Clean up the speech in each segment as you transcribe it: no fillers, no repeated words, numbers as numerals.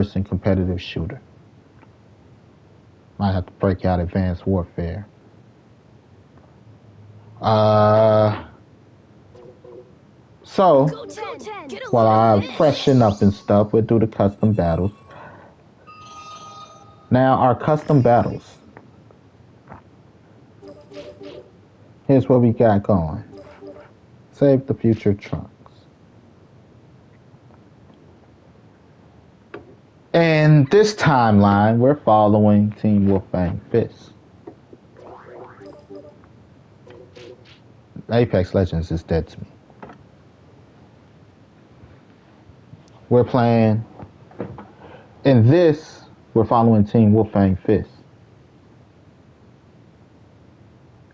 person competitive shooter. Might have to break out Advanced Warfare. So while I freshen up and stuff, we'll do the custom battles. Now our custom battles. Here's what we got going. Save the future Trunks. In this timeline, we're following Team Wolfang Fist. Apex Legends is dead to me. We're playing. In this, we're following Team Wolfang Fist.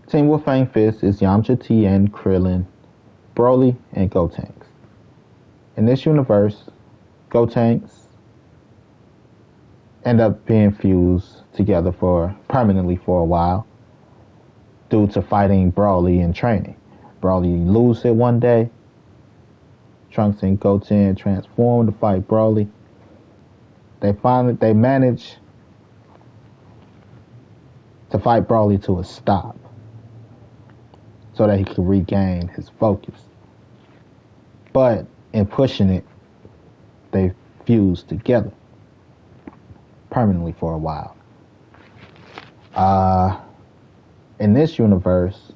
Team Wolfang Fist is Yamcha, Tien, Krillin, Broly, and Gotenks. In this universe, Gotenks end up being fused together permanently for a while due to fighting Broly in training. Broly loses it one day. Trunks and Goten transform to fight Broly. They manage to fight Broly to a stop so that he could regain his focus. But in pushing it, they fuse together permanently for a while. In this universe,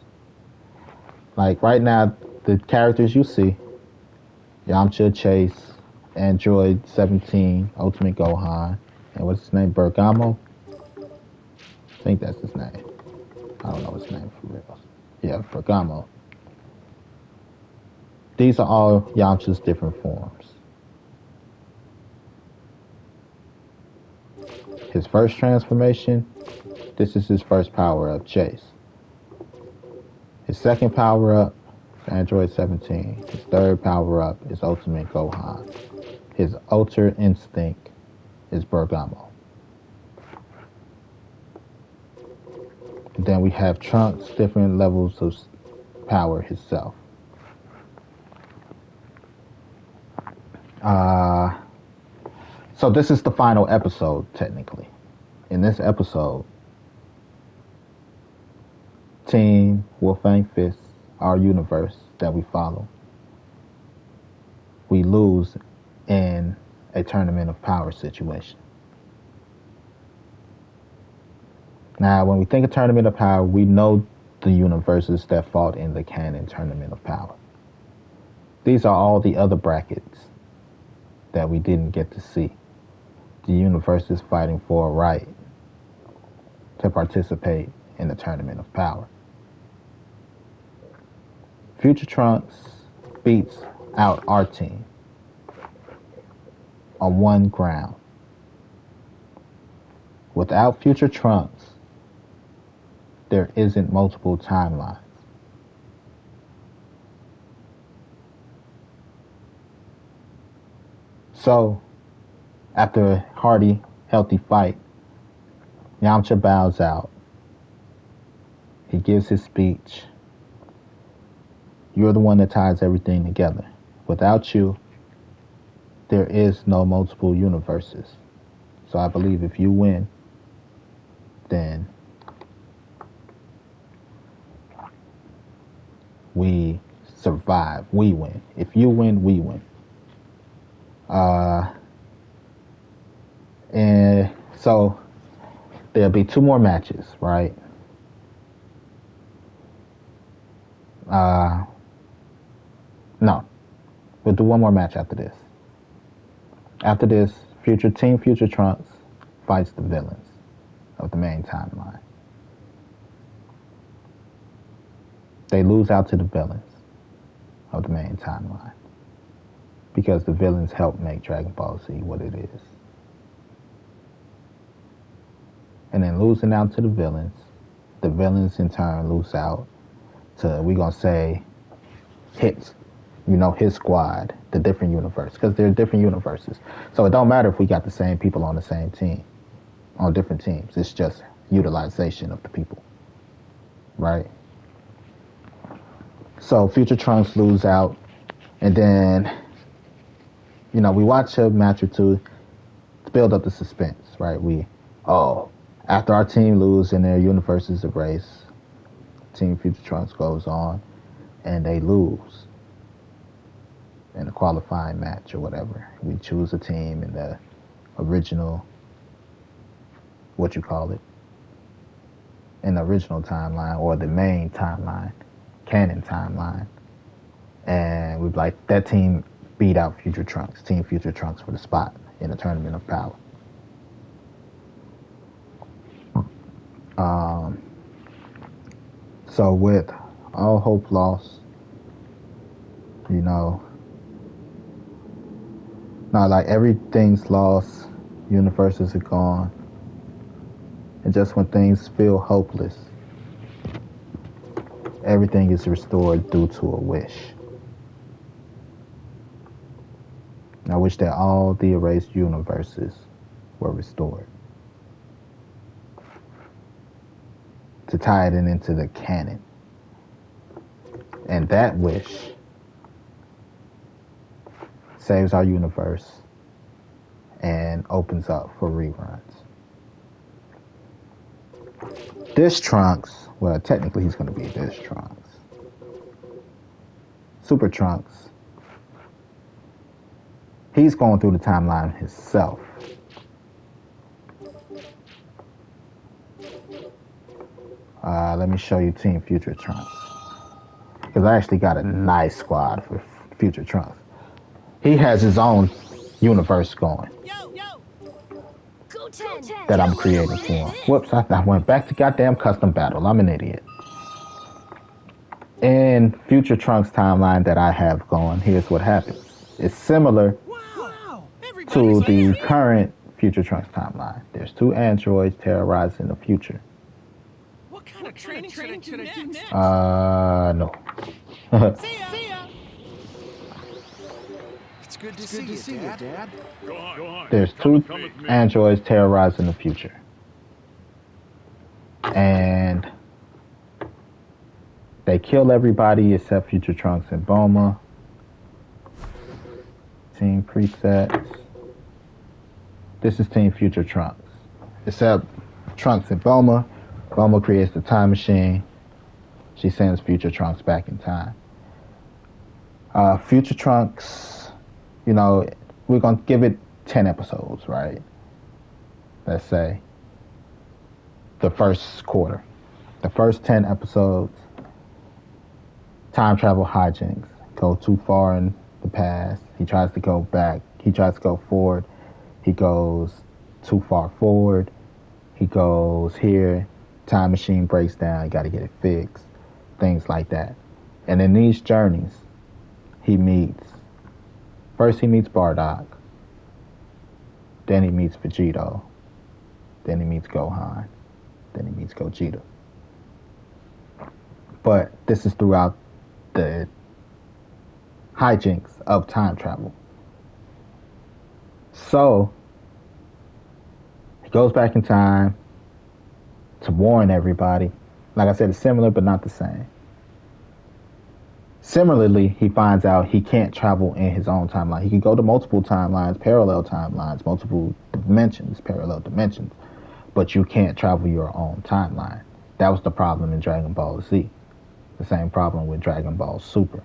like right now, the characters you see, Yamcha, Chase, Android 17, Ultimate Gohan, and what's his name, Bergamo? I think that's his name. I don't know his name for real. Yeah, Bergamo. These are all Yamcha's different forms. His first transformation, this is his first power-up, Chase. His second power-up, Android 17. His third power-up is Ultimate Gohan. His Ultra Instinct is Bergamo. And then we have Trunks, different levels of power himself. So this is the final episode, technically. In this episode, Team Wolfang Fist, our universe that we follow, we lose in a tournament of power situation. Now, when we think of tournament of power, we know the universes that fought in the canon tournament of power. These are all the other brackets that we didn't get to see. The universe is fighting for a right to participate in the tournament of power. Future Trunks beats out our team on one ground. Without Future Trunks, there isn't multiple timelines. So, after a hearty, healthy fight, Yamcha bows out. He gives his speech. You're the one that ties everything together. Without you, there is no multiple universes. So I believe if you win, then we survive. We win. If you win, we win. And so there'll be two more matches, right? No. We'll do one more match after this. After this, Team Future Trunks fights the villains of the main timeline. They lose out to the villains of the main timeline because the villains help make Dragon Ball Z what it is. And then losing out to the villains in turn lose out to, we're going to say, his squad, the different universe, because they're different universes. So it don't matter if we got the same people on the same team, on different teams. It's just utilization of the people, right? So Future Trunks lose out, and then, we watch a match or two. to build up the suspense, right? After our team lose and their universe is erased, Team Future Trunks goes on and they lose in a qualifying match or whatever. We choose a team in the original, in the original timeline or the main timeline, canon timeline. And we'd like, that team beat out Future Trunks, Team Future Trunks, for the spot in the Tournament of Power. So with all hope lost, like everything's lost, universes are gone, and just when things feel hopeless, everything is restored due to a wish. I wish that all the erased universes were restored. To tie it into the canon. And that wish saves our universe and opens up for reruns. This Trunks, well, technically he's going to be this Trunks. Super Trunks, he's going through the timeline himself. Let me show you Team Future Trunks. Because I actually got a nice squad for Future Trunks. He has his own universe going. That I'm creating for him. Whoops, I went back to goddamn custom battle. I'm an idiot. In Future Trunks timeline that I have going, here's what happens. It's similar to the current Future Trunks timeline. There's 2 androids terrorizing the future. What kind of training should I do next? No. See ya. It's good to see you, Dad. Go on. There's 2 androids terrorizing the future. And they kill everybody except Future Trunks and Bulma. Team presets. This is Team Future Trunks. Except Trunks and Bulma. Bulma creates the time machine. She sends Future Trunks back in time. Future Trunks, we're going to give it 10 episodes, right? Let's say. The first quarter. The first 10 episodes, time travel hijinks. Go too far in the past. He tries to go back. He tries to go forward. He goes too far forward. He goes here. Time machine breaks down. You got to get it fixed. Things like that. And in these journeys, he meets Bardock. Then he meets Vegito. Then he meets Gohan. Then he meets Gogeta. But this is throughout the hijinks of time travel. So, he goes back in time to warn everybody. Like I said, it's similar but not the same. Similarly, he finds out he can't travel in his own timeline. He can go to multiple timelines, parallel timelines, multiple dimensions, parallel dimensions, but you can't travel your own timeline. That was the problem in Dragon Ball Z. The same problem with Dragon Ball Super.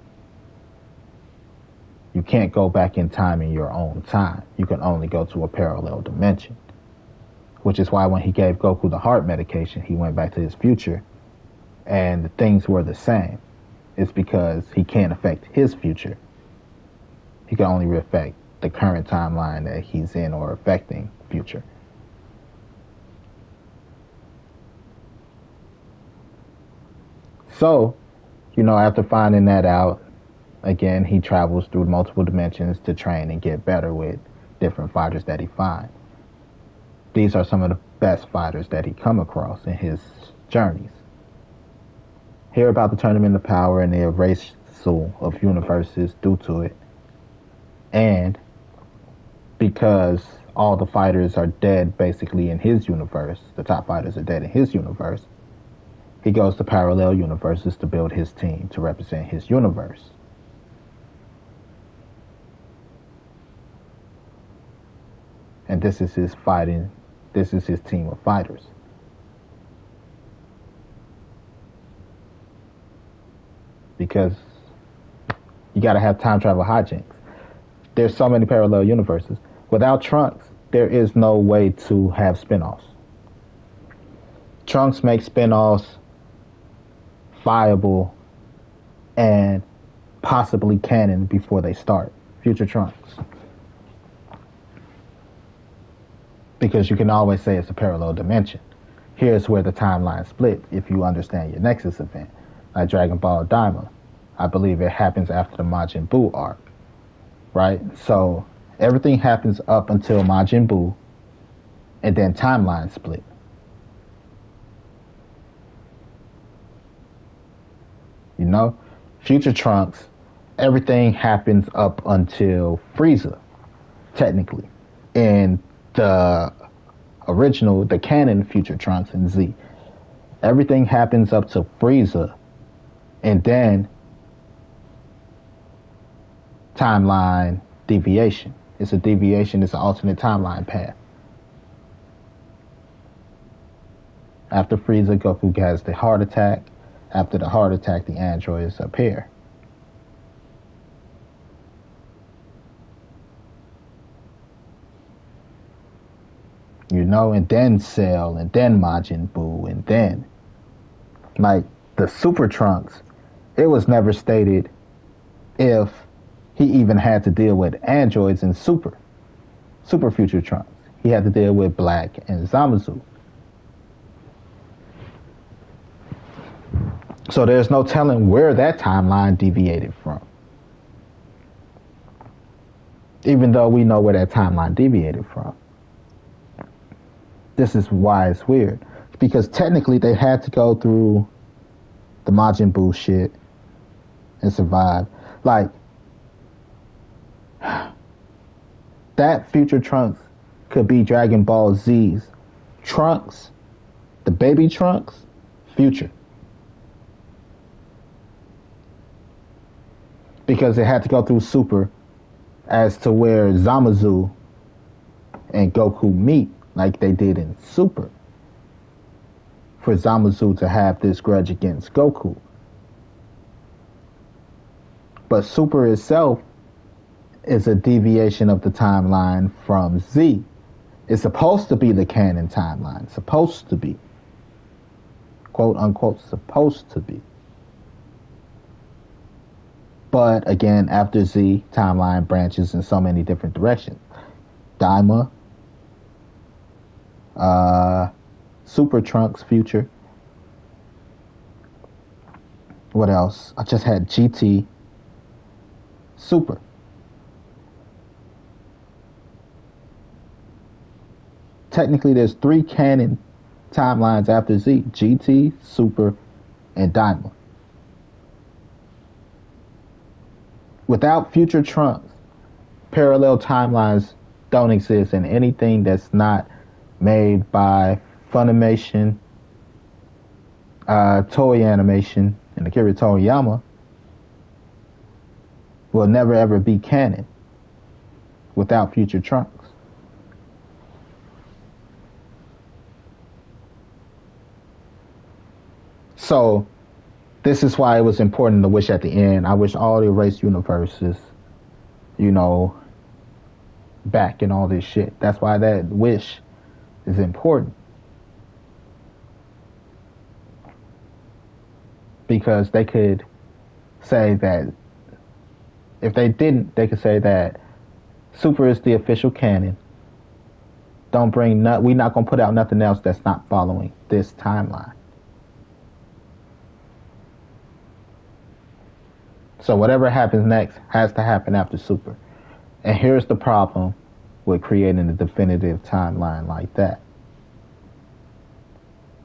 You can't go back in time in your own time. You can only go to a parallel dimension. Which is why when he gave Goku the heart medication, he went back to his future and the things were the same. It's because he can't affect his future. He can only affect the current timeline that he's in or affecting future. So, after finding that out, again, he travels through multiple dimensions to train and get better with different fighters that he finds. These are some of the best fighters that he come across in his journeys. Hear about the Tournament of Power and the erasal of universes due to it. And because all the fighters are dead basically in his universe, the top fighters are dead in his universe, he goes to parallel universes to build his team to represent his universe. and this is his fighting. This is his team of fighters. Because you got to have time travel hijinks. There's so many parallel universes. Without Trunks, there is no way to have spinoffs. Trunks makes spinoffs viable and possibly canon before they start. Future Trunks. Because you can always say it's a parallel dimension. Here's where the timeline split if you understand your Nexus event. Like Dragon Ball Daima. I believe it happens after the Majin Buu arc. Right? So everything happens up until Majin Buu, and then timeline split. You know? Future Trunks, everything happens up until Frieza, technically. In the original, the canon Future Trunks and Z. Everything happens up to Frieza, and then timeline deviation. It's a deviation, it's an alternate timeline path. After Frieza, Goku has the heart attack. After the heart attack, the androids appear. You know, and then Cell, and then Majin Buu, and then, like, the Super Trunks, it was never stated if he even had to deal with androids in Super Future Trunks. He had to deal with Black and Zamasu. So there's no telling where that timeline deviated from. Even though we know where that timeline deviated from. This is why it's weird. Because technically they had to go through the Majin Buu shit and survive. Like, that Future Trunks could be Dragon Ball Z's Trunks, the baby Trunks, Future. Because it had to go through Super as to where Zamasu and Goku meet like they did in Super. For Zamasu to have this grudge against Goku. But Super itself is a deviation of the timeline from Z. It's supposed to be the canon timeline. Supposed to be. Quote unquote, supposed to be. But again, after Z, timeline branches in so many different directions. Daima, Super Trunks Future. What else? I just had GT, Super. Technically, there's 3 canon timelines after Z. GT, Super, and Daima. Without Future Trunks, parallel timelines don't exist, and anything that's not made by Funimation, Toei Animation, and Akira Toriyama will never ever be canon without Future Trunks. So, this is why it was important to wish at the end. I wish all the erased universes, you know, back and all this shit. That's why that wish is important. Because they could say that, if they didn't, they could say that Super is the official canon. Don't bring we're not going to put out nothing else that's not following this timeline. So whatever happens next has to happen after Super. And here's the problem with creating a definitive timeline like that.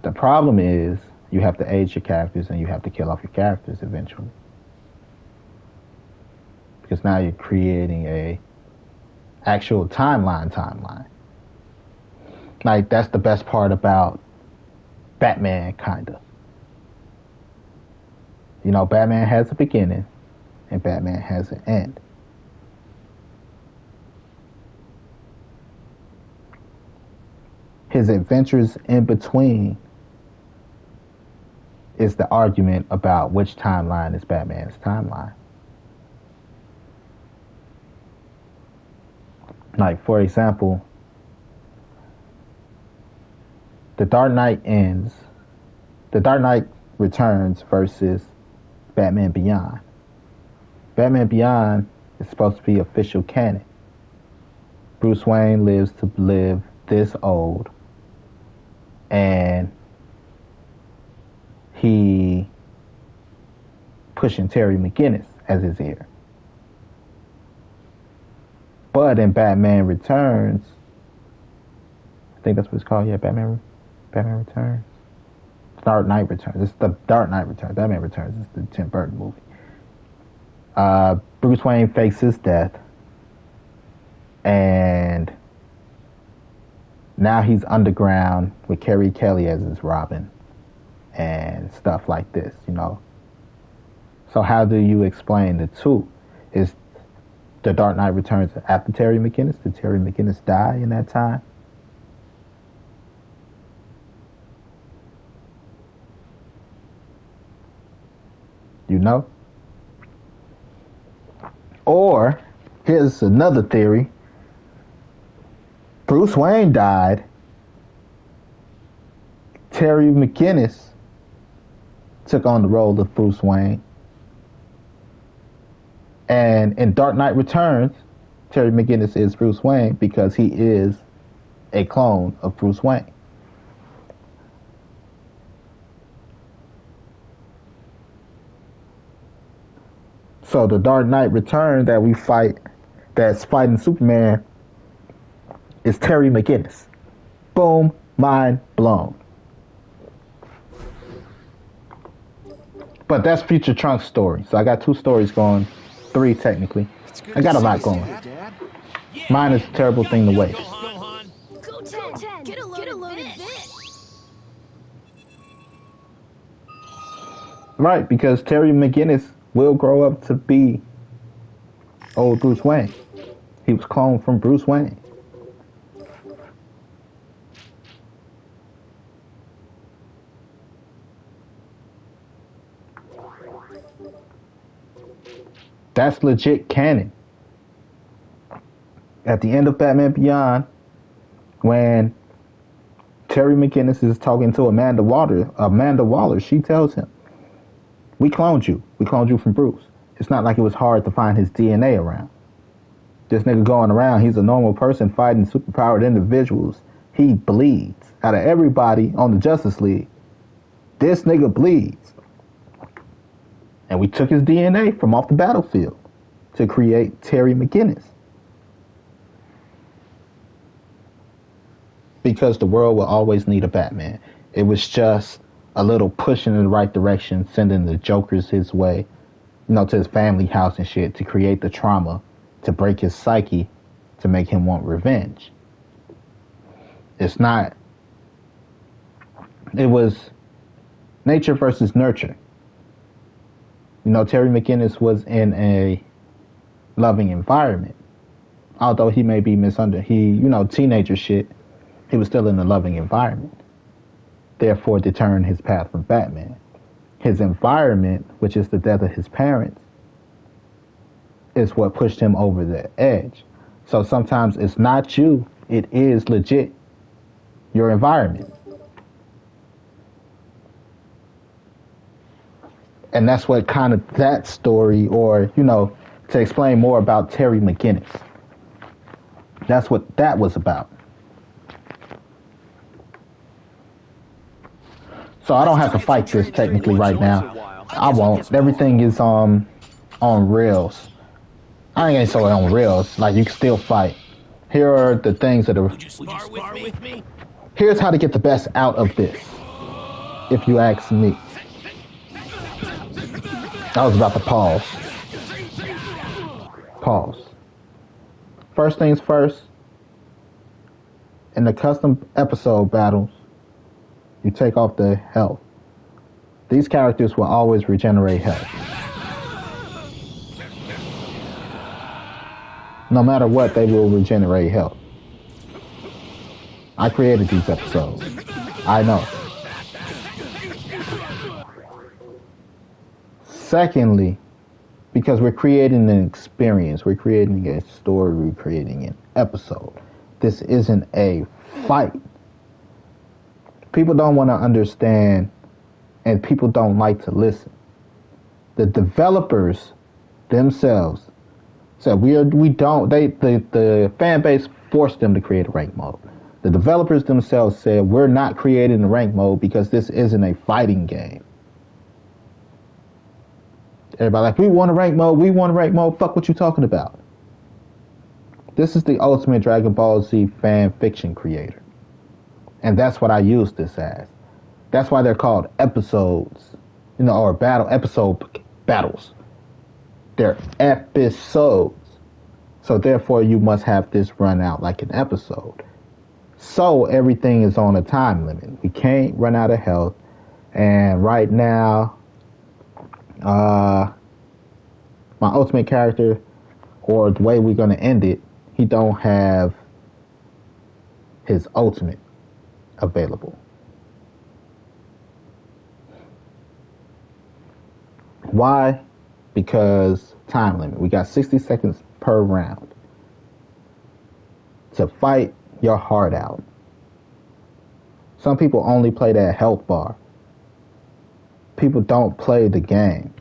The problem is you have to age your characters and you have to kill off your characters eventually. Because now you're creating a actual timeline. Like, that's the best part about Batman, kinda. You know, Batman has a beginning and Batman has an end. His adventures in between is the argument about which timeline is Batman's timeline. Like, for example, The Dark Knight ends. The Dark Knight Returns versus Batman Beyond. Batman Beyond is supposed to be official canon. Bruce Wayne lives to live this old, and he pushing Terry McGinnis as his heir. But in Batman Returns, I think that's what it's called. Yeah, Batman Returns. Dark Knight Returns. It's the Dark Knight Returns. Batman Returns is the Tim Burton movie. Bruce Wayne fakes his death, and now he's underground with Carrie Kelly as his Robin and stuff like this, you know. So how do you explain the two? Is The Dark Knight Returns after Terry McGinnis? Did Terry McGinnis die in that time? You know? Or, here's another theory. Bruce Wayne died. Terry McGinnis took on the role of Bruce Wayne. And in Dark Knight Returns, Terry McGinnis is Bruce Wayne because he is a clone of Bruce Wayne. So the Dark Knight Return that we fight, that's fighting Superman, is Terry McGinnis. Boom, mind blown. But that's Future Trunk's story. So I got 2 stories going, 3 technically. I got a lot going. Mine is a terrible thing to waste. Go 10. Get a load of this. Right, because Terry McGinnis will grow up to be old Bruce Wayne. He was cloned from Bruce Wayne. That's legit canon. At the end of Batman Beyond, when Terry McGinnis is talking to Amanda Waller, she tells him, we cloned you. We cloned you from Bruce. It's not like it was hard to find his DNA around. This nigga going around, he's a normal person fighting superpowered individuals. He bleeds. Out of everybody on the Justice League, this nigga bleeds. And we took his DNA from off the battlefield to create Terry McGinnis. Because the world will always need a Batman. It was just a little push in the right direction, sending the Jokers his way, you know, to his family house and shit, to create the trauma, to break his psyche, to make him want revenge. It was nature versus nurture. You know, Terry McGinnis was in a loving environment. Although he may be teenager shit, he was still in a loving environment. Therefore, deterring his path from Batman. His environment, which is the death of his parents, is what pushed him over the edge. So sometimes it's not you, it is legit your environment. And that's what kind of that story, or, you know, to explain more about Terry McGinnis. That's what that was about. So I don't have to fight this technically right now. I won't. Everything is on rails. I ain't gonna say on rails. Like, you can still fight. Here are the things that are... Would you spar with me? Here's how to get the best out of this, if you ask me. I was about to pause. Pause. First things first, in the custom episode battles, you take off the health. These characters will always regenerate health. No matter what, they will regenerate health. I created these episodes. I know. Secondly, because we're creating an experience, we're creating a story, we're creating an episode. This isn't a fight. People don't want to understand, and people don't like to listen. The developers themselves said the fan base forced them to create a rank mode. The developers themselves said we're not creating a rank mode because this isn't a fighting game. Everybody like, we want a rank mode, fuck what you talking about. This is the ultimate Dragon Ball Z fan fiction creator. And that's what I use this as. That's why they're called episodes, or episode battles. They're episodes. So therefore you must have this run out like an episode. So everything is on a time limit. We can't run out of health. And right now, my ultimate character, or the way we're going to end it, he don't have his ultimate available. Why? Because time limit. We got 60 seconds per round to fight your heart out. Some people only play that health bar. People don't play the game.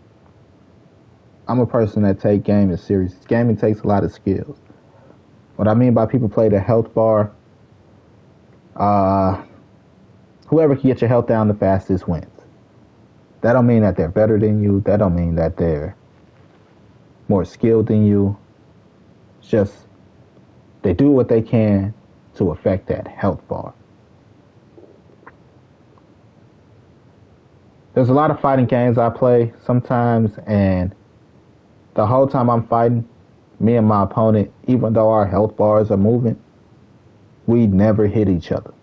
I'm a person that take gaming serious. Gaming takes a lot of skills. What I mean by people play the health bar, whoever can get your health down the fastest wins. That don't mean that they're better than you. That don't mean that they're more skilled than you. It's just they do what they can to affect that health bar. There's a lot of fighting games I play sometimes, and the whole time I'm fighting, me and my opponent, even though our health bars are moving, we never hit each other.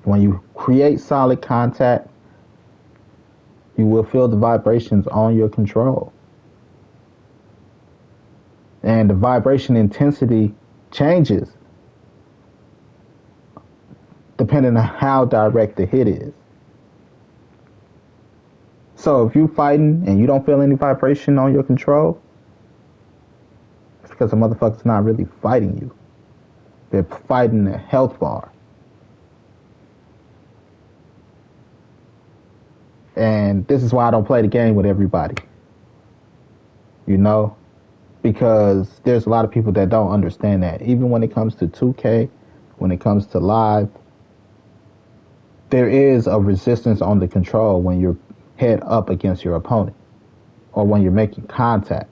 When you create solid contact, you will feel the vibrations on your control. And the vibration intensity changes depending on how direct the hit is. So if you're fighting and you don't feel any vibration on your control, it's because the motherfucker's not really fighting you. They're fighting the health bar. And this is why I don't play the game with everybody. Because there's a lot of people that don't understand that. Even when it comes to 2K, when it comes to live, there is a resistance on the control when you're head up against your opponent or when you're making contact.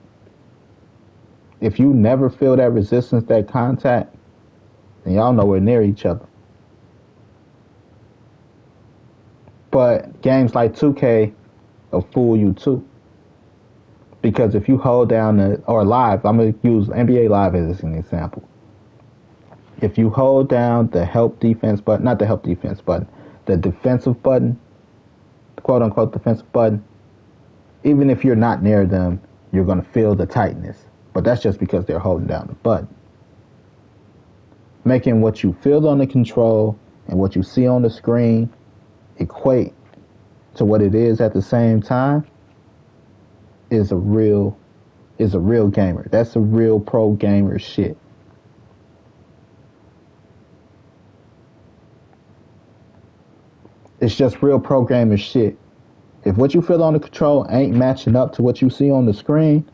If you never feel that resistance, that contact, then y'all nowhere near each other. But games like 2K will fool you too. Because if you hold down or live, I'm going to use NBA Live as an example. If you hold down the help defense button, not the help defense button, the defensive button, quote unquote defensive button, even if you're not near them, you're going to feel the tightness. But that's just because they're holding down the button. Making what you feel on the control and what you see on the screen equate to what it is at the same time is a real gamer. That's a real pro gamer shit. It's just real pro gamer shit. If what you feel on the control ain't matching up to what you see on the screen,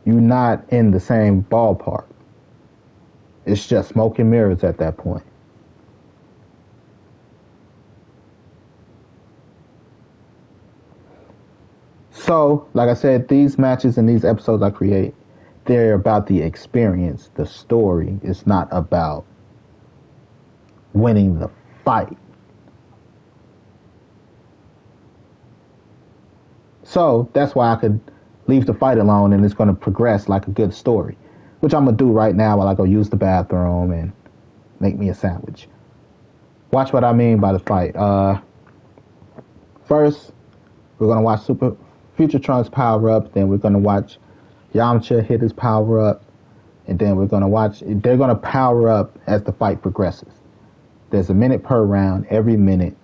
you're not in the same ballpark. It's just smoke and mirrors at that point. So, like I said, these matches and these episodes I create, they're about the experience, the story. It's not about winning the fight. So, that's why I could leave the fight alone and it's going to progress like a good story. Which I'm going to do right now while I go use the bathroom and make me a sandwich. Watch what I mean by the fight. First, we're going to watch Future Trunks power up. Then we're going to watch Yamcha hit his power up, and then we're gonna watch. They're gonna power up as the fight progresses. There's a minute per round. Every minute,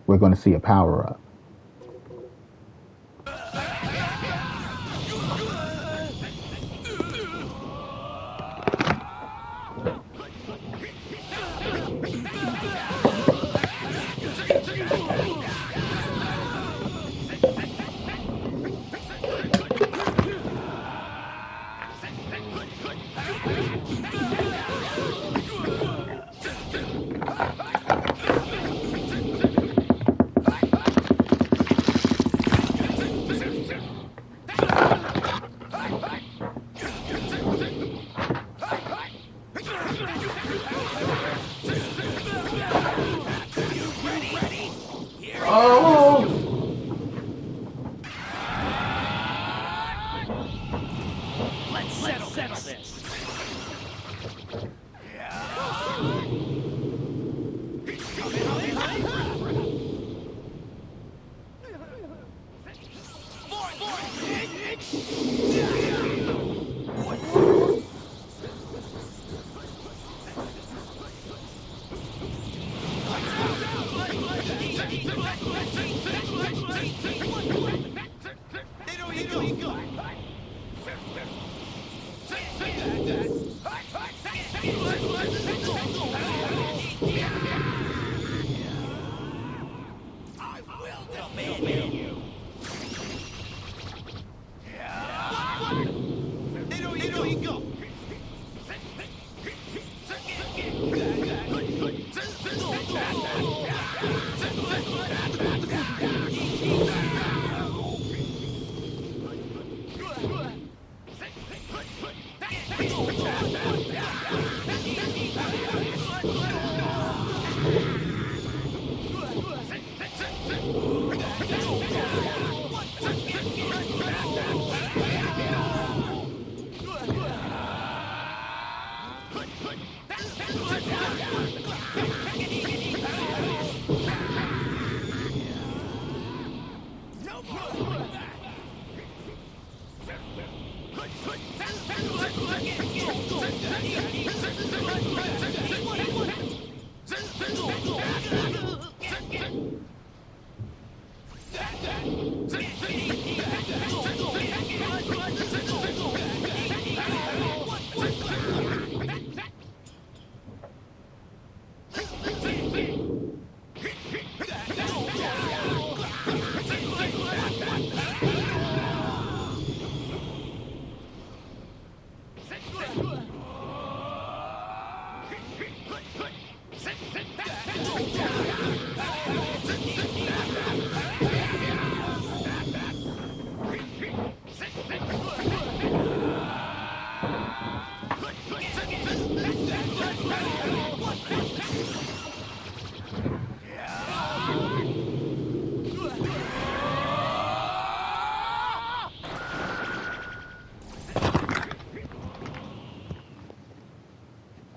we're gonna see a power up. Let's settle this.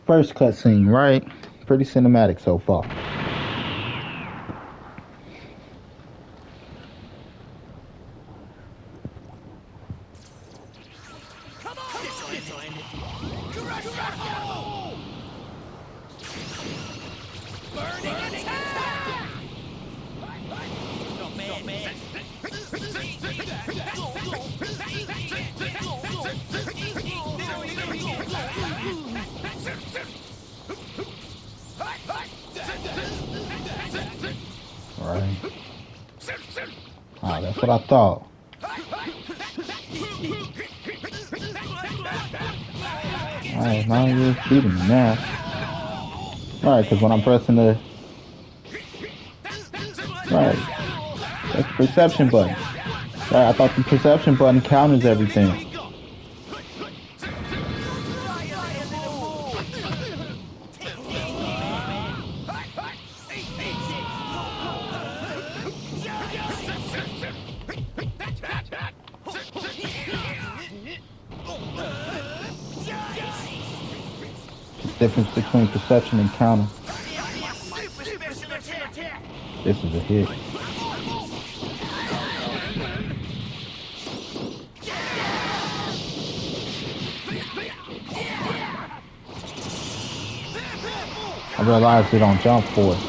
First cutscene, right? Pretty cinematic so far. Right. Ah, that's what I thought. Alright, now you're beating me now. Alright, because when I'm pressing the... Right. That's the perception button. Right, I thought the perception button counters everything. Difference between perception and counter. This is a hit. I realized it don't jump for it.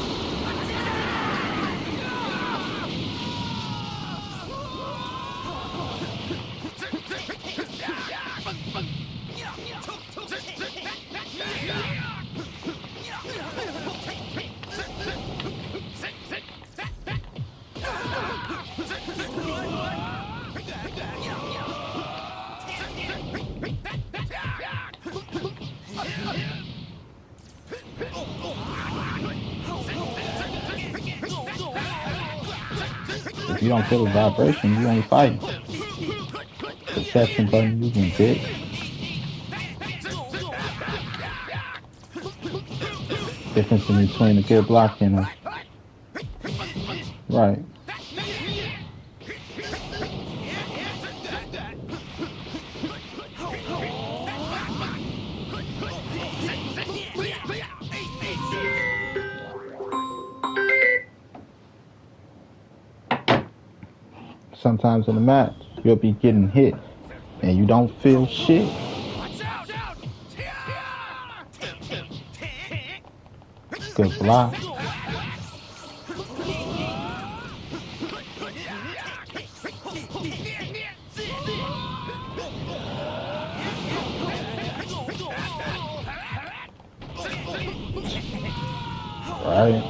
If you don't feel the vibration, you ain't fighting. Perception button, you can bitch. Difference in between a good block and a right. Sometimes in a match, you'll be getting hit and you don't feel shit. Good block. Right.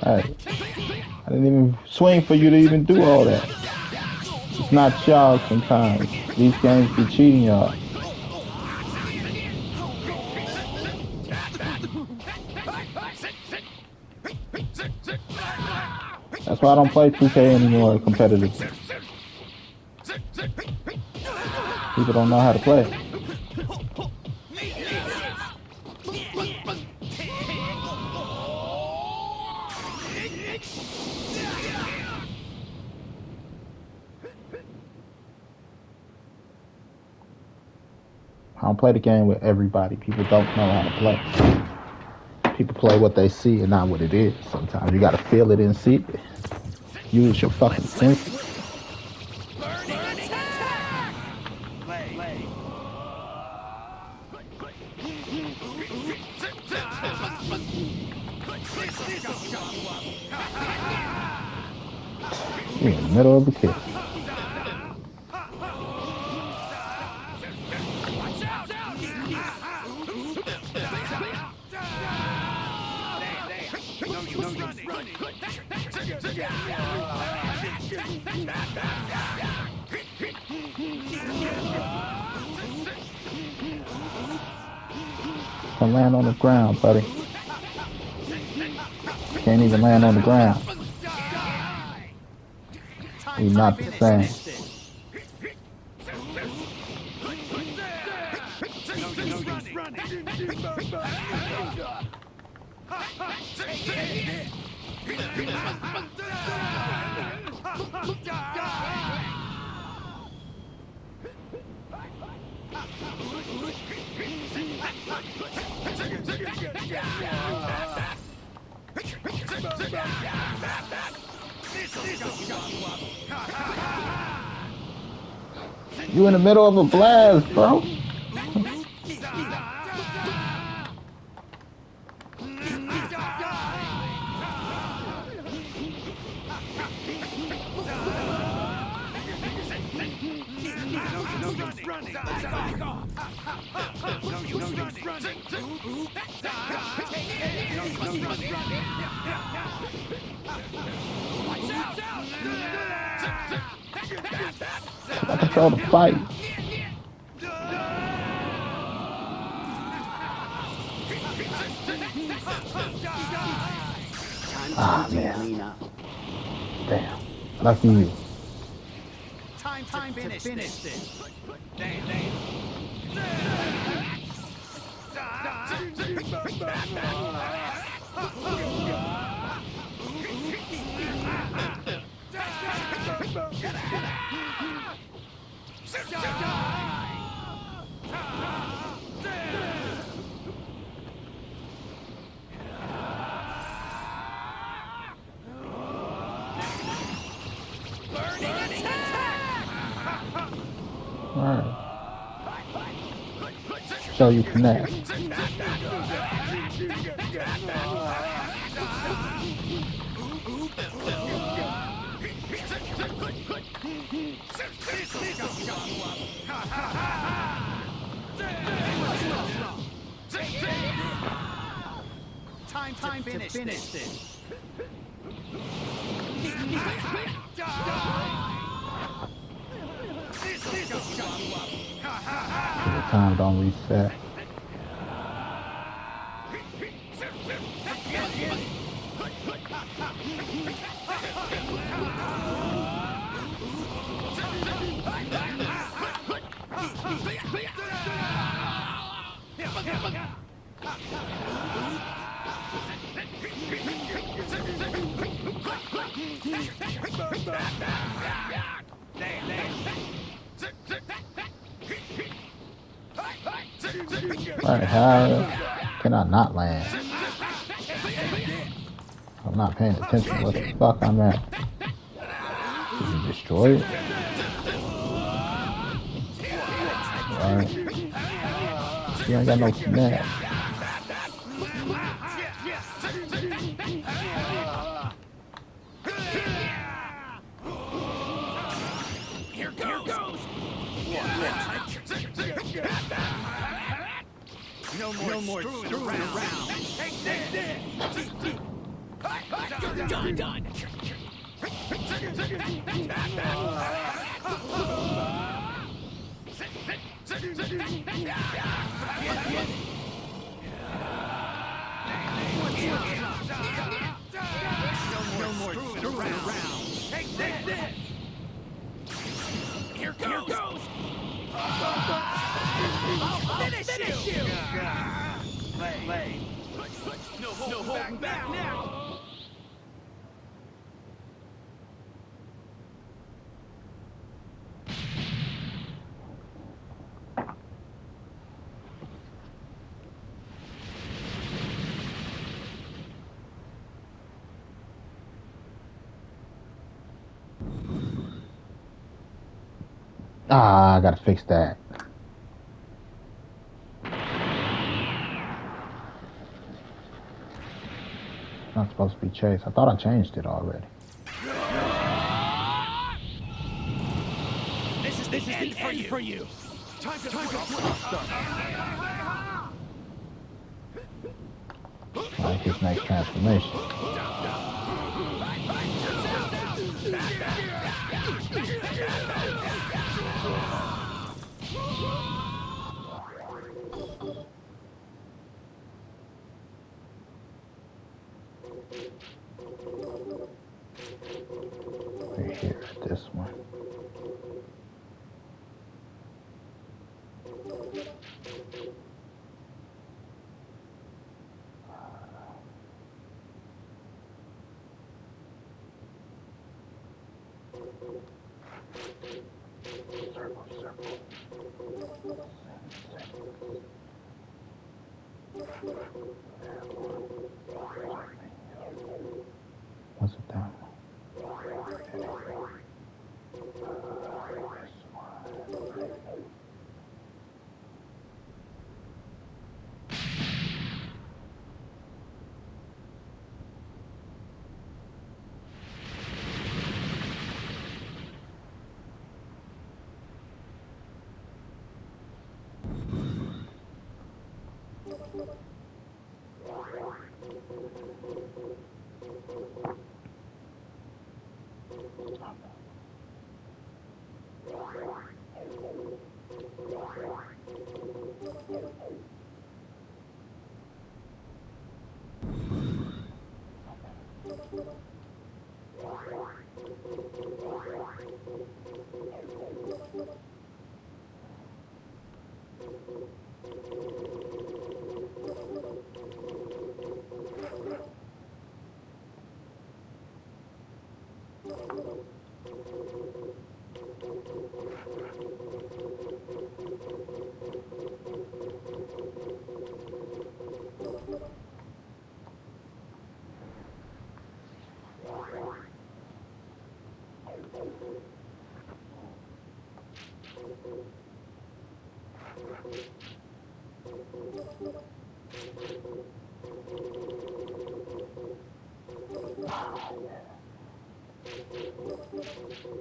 Right. I didn't even swing for you to even do all that. It's not y'all sometimes. These games be cheating y'all. That's why I don't play 2K anymore competitively. People don't know how to play. I don't play the game with everybody. People don't know how to play. People play what they see and not what it is. Sometimes you gotta feel it and see it. Use your fucking senses. You're in the middle of the kick. Don't land on the ground, buddy. Can't even land on the ground. We're not the same. You in the middle of a blast, bro. I control the fight. Ah, man. Damn. Lucky you. Time to finish this. Alright. Show you connect. Time to finish this. The time don't reset. Alright, how can I not land? I'm not paying attention. What the fuck I'm at? Did you destroy it? Alright. You ain't got no connect. Here goes. No more screwing around. Take this. Done. No more screwing around. Take this. Here goes. I'll finish you. Play. No holding back now. Ah, I gotta fix that. Not supposed to be chased. I thought I changed it already. This is the end for you. Time to I like his next transformation. Right here, this one. Was it that one?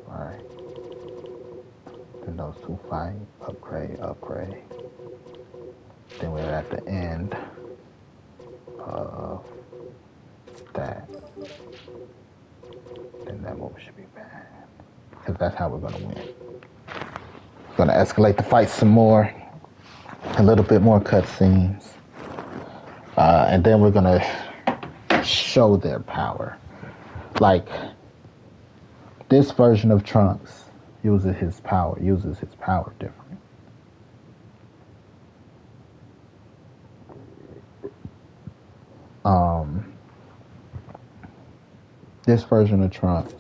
Alright. Then those two fight. Upgrade, upgrade. Then we're at the end of that. Then that move should be bad. Because that's how we're going to win. We're going to escalate the fight some more. A little bit more cutscenes. And then we're going to show their power. Like, this version of Trunks uses his power differently. This version of Trunks,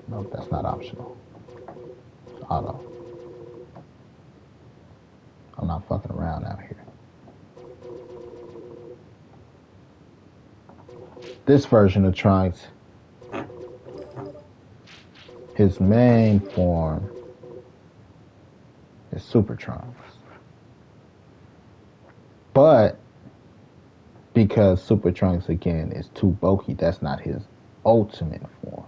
no, that's not optional. It's auto. I'm not fucking around out here. This version of Trunks, his main form is Super Trunks. But because Super Trunks, again, is too bulky, that's not his ultimate form.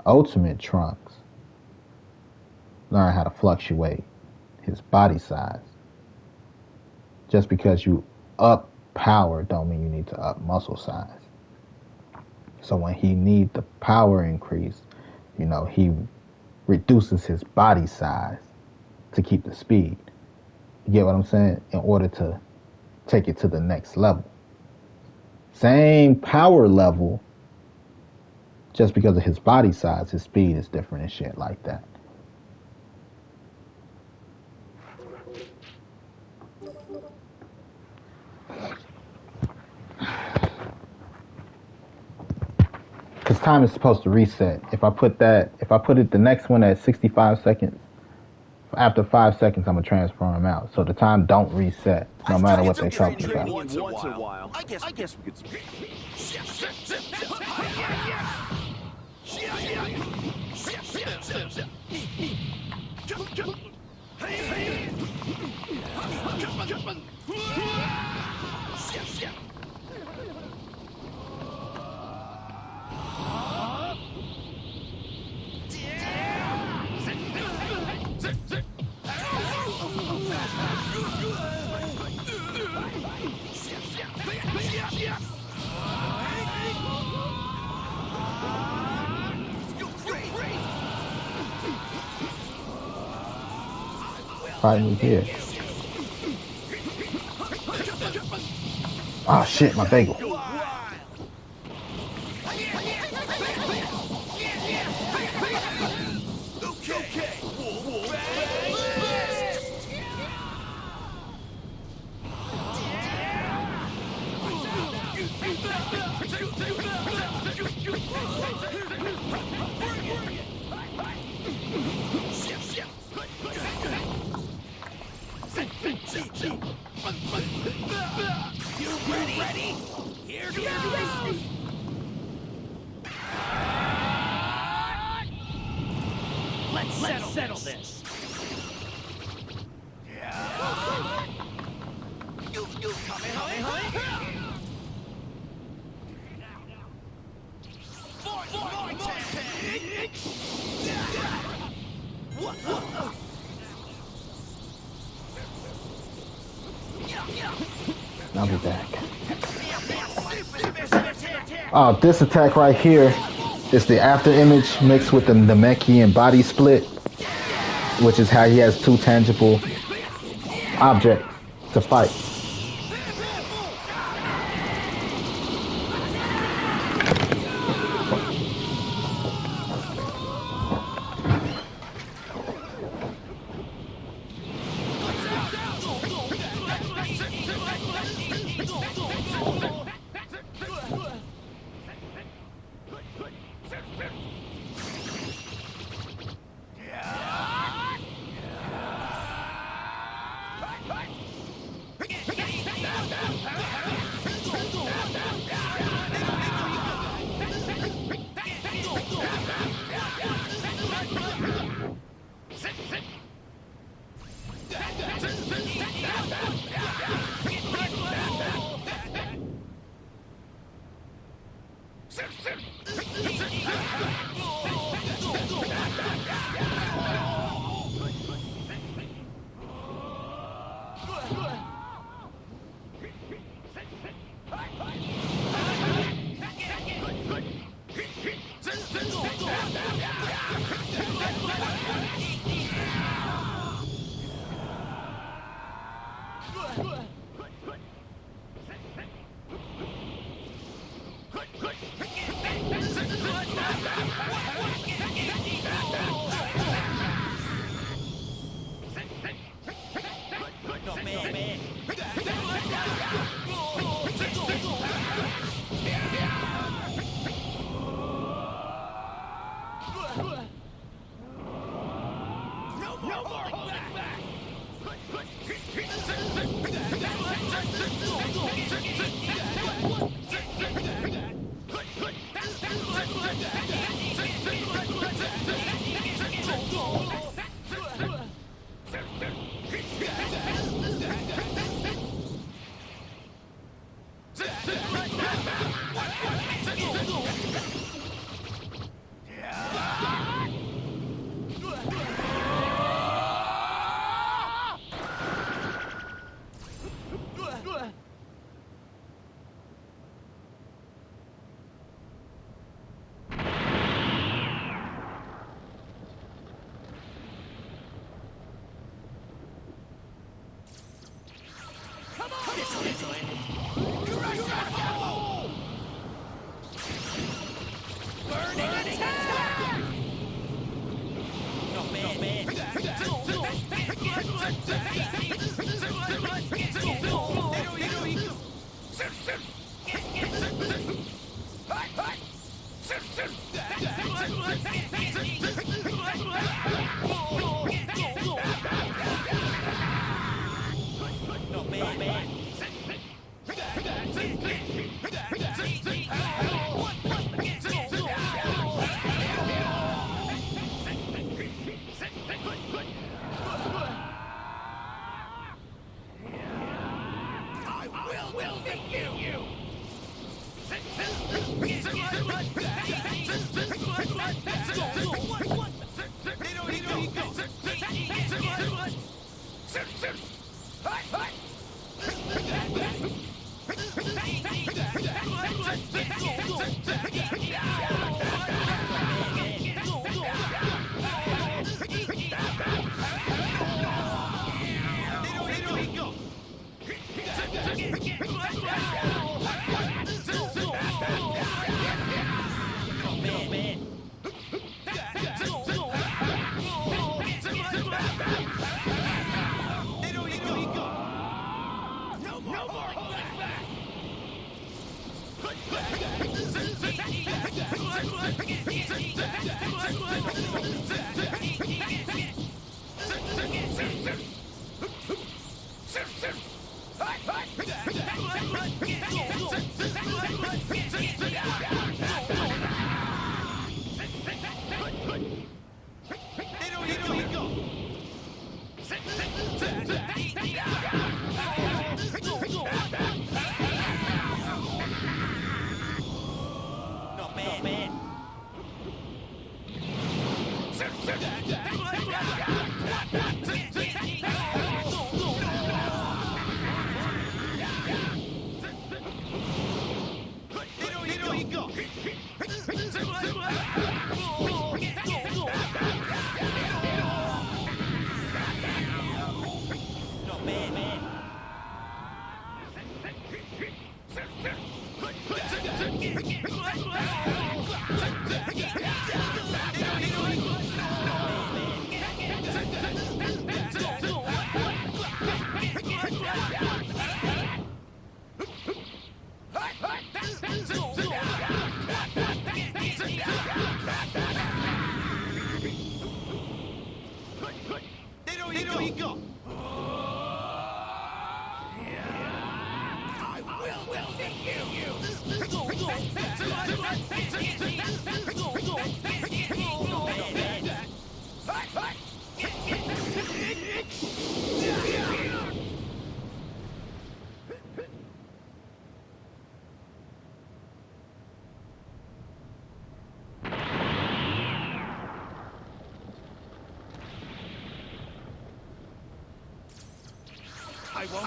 Ultimate Trunks learn how to fluctuate his body size. Just because you up power don't mean you need to up muscle size. So when he needs the power increase, you know, he reduces his body size to keep the speed. You get what I'm saying? In order to take it to the next level. Same power level, just because of his body size, his speed is different and shit like that. Because time is supposed to reset. If I put it the next one at 65 seconds, after 5 seconds, I'm going to transfer him out. So the time don't reset, no matter what they're talking about. Once in a while. I guess we could... Fight me here. Oh shit, my bagel. You ready? Here goes! Let's settle this. Yeah. You coming, honey? I'll be back. Oh, this attack right here is the after image mixed with the Namekian body split, which is how he has two tangible objects to fight. No more holding back!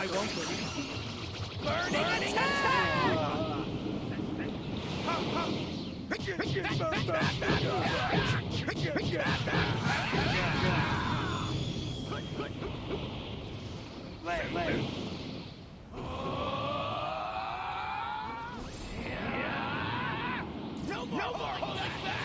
I won't believe. Burning No more holding back!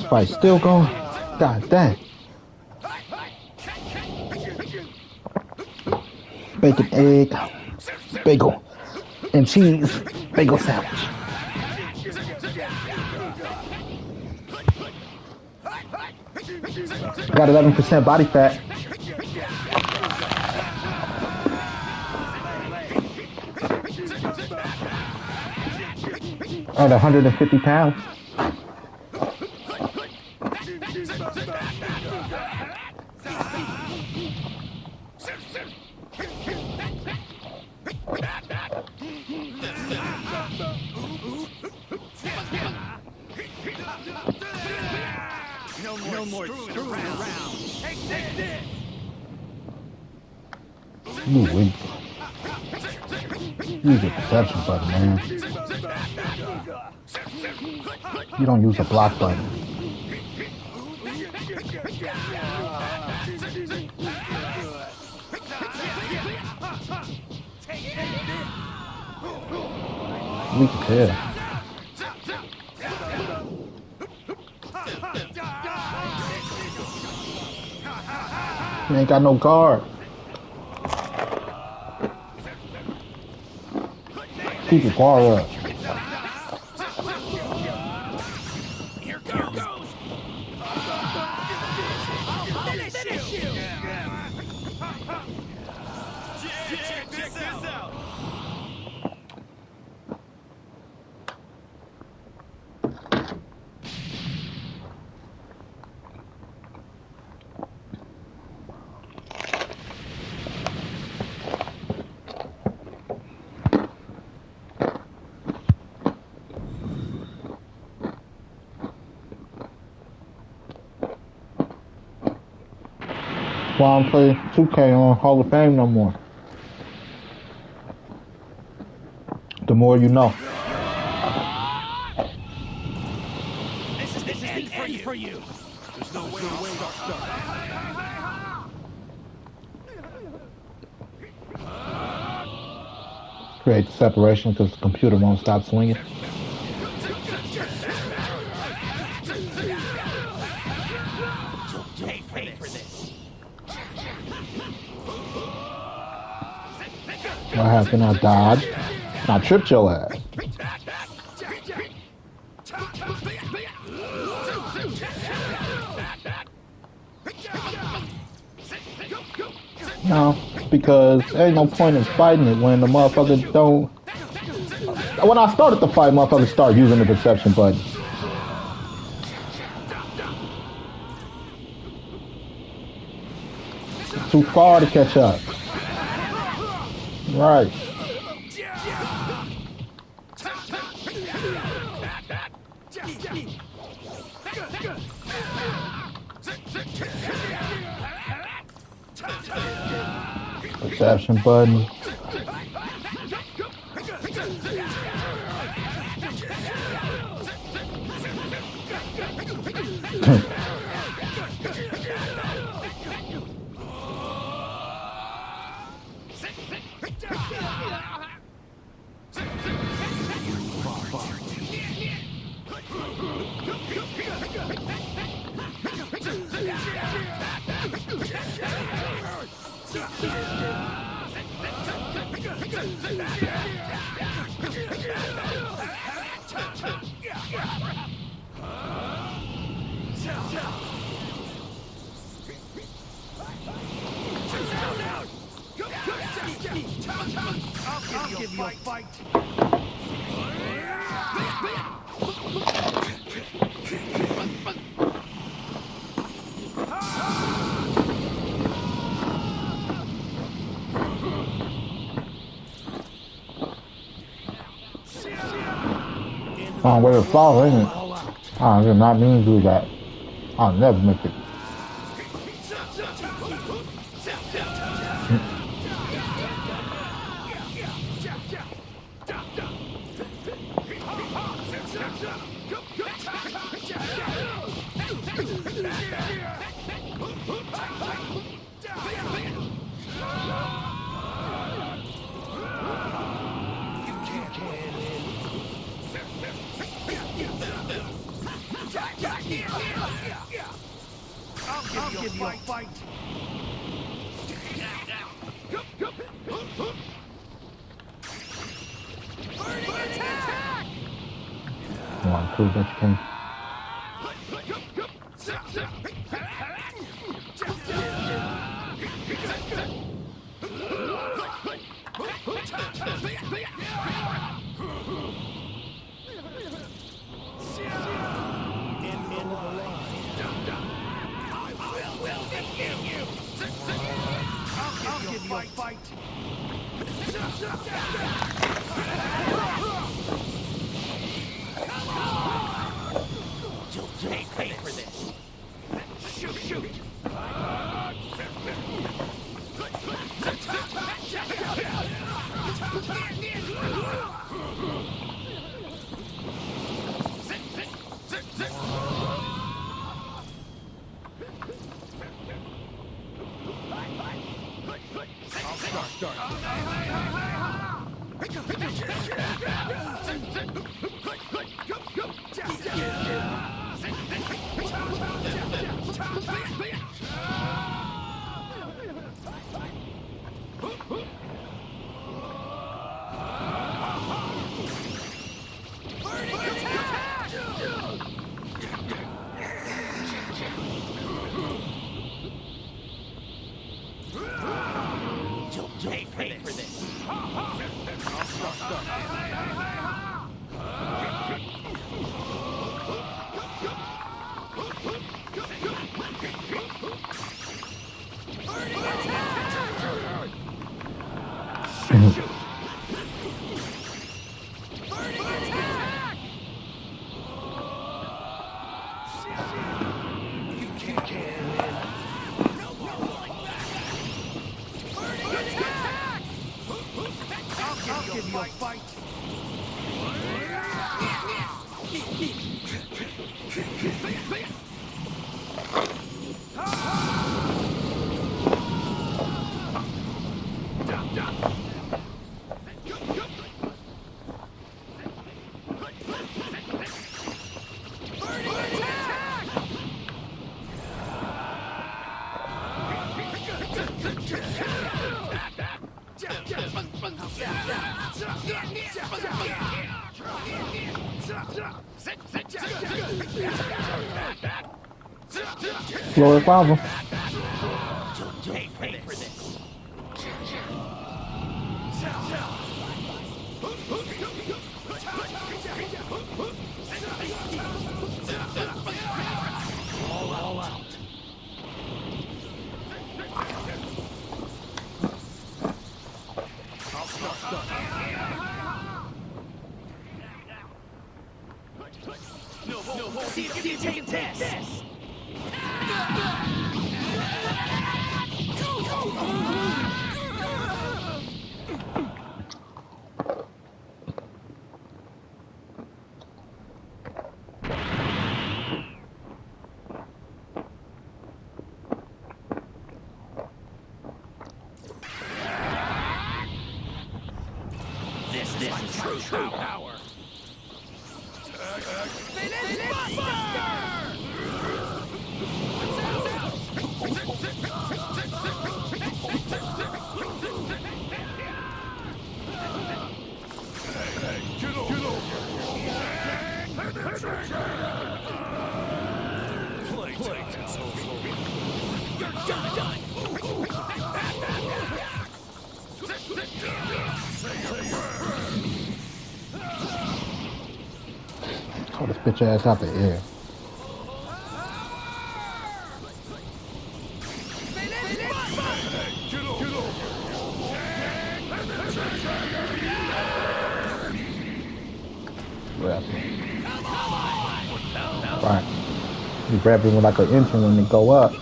Fight still going? God dang. Bacon, egg, bagel, and cheese bagel sandwich. Got 11% body fat. At 150 pounds. No more screwing around. Take this. You weak. Use a perception button, man. You don't use a block button. Weak as hell. You ain't got no guard. Keep your guard up. Here goes. I'll finish you. Check this out. Why I don't play 2K on Hall of Fame no more. The more you know. This is the end for you. There's no way to stop stuff. Create separation because the computer won't stop swinging. Pay for this. What happened? I dodged. I tripped your ass. No, because there ain't no point in fighting it when the motherfuckers don't. When I started the fight, motherfuckers start using the perception button. Too far to catch up. Right. Perception button. I'll give you a fight. Oh, where it fall, isn't it? I did not mean to do that. I'll never make it. I'll give you a fight. You want to prove that you can? I'll give you a fight. You'll pay for this. Shoot. You'll pay for this. I'll give you a fight. Floor problem. Pay for this. All out. I'll start. See if you can take this. This is my true power. Throw this bitch ass out the air. Grab him. Right. You grab him with like an engine when they go up.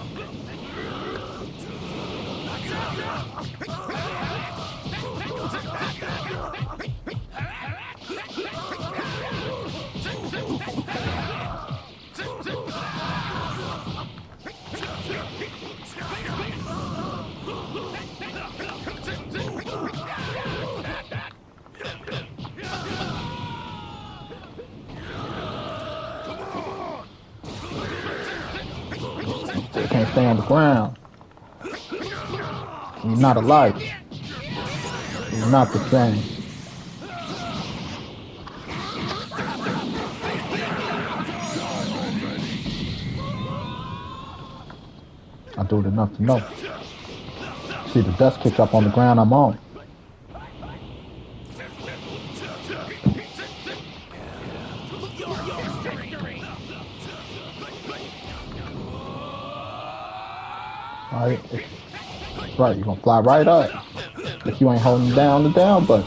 They can't stay on the ground. You're not alive. You're not the same. I do it enough to know. See the dust kick up on the ground I'm on. Alright, right, you're gonna fly right up if you ain't holding down the down button.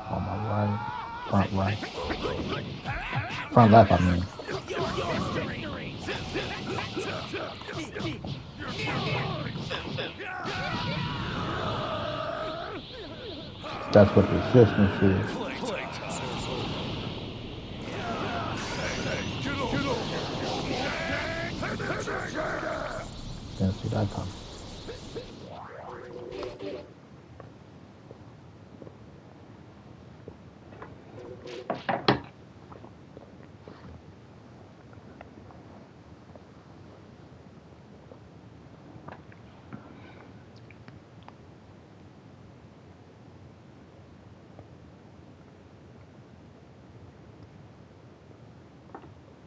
On my right, front left, I mean. That's what resistance is. Didn't see that coming.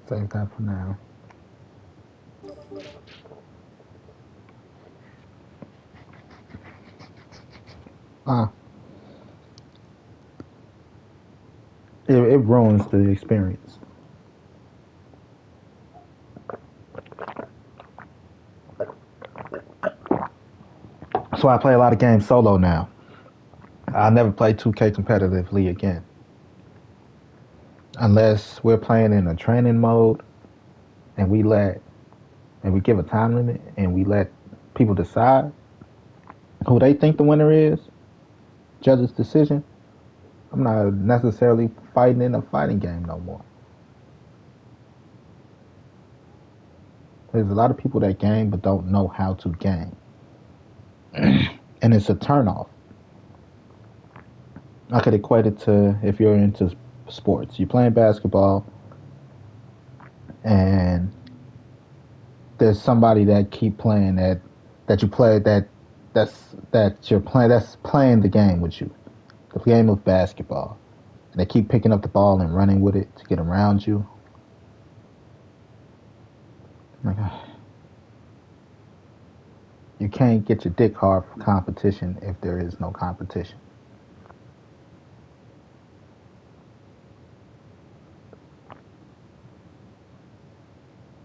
Save that for now. It ruins the experience. So I play a lot of games solo now. I'll never play 2K competitively again. Unless we're playing in a training mode and we give a time limit and we let people decide who they think the winner is, judge's decision. I'm not necessarily fighting in a fighting game no more. There's a lot of people that game but don't know how to game. And it's a turnoff. I could equate it to if you're into sports. You're playing basketball and there's somebody that keep playing that's playing the game with you. The game of basketball. And they keep picking up the ball and running with it to get around you. Like, You can't get your dick hard for competition if there is no competition.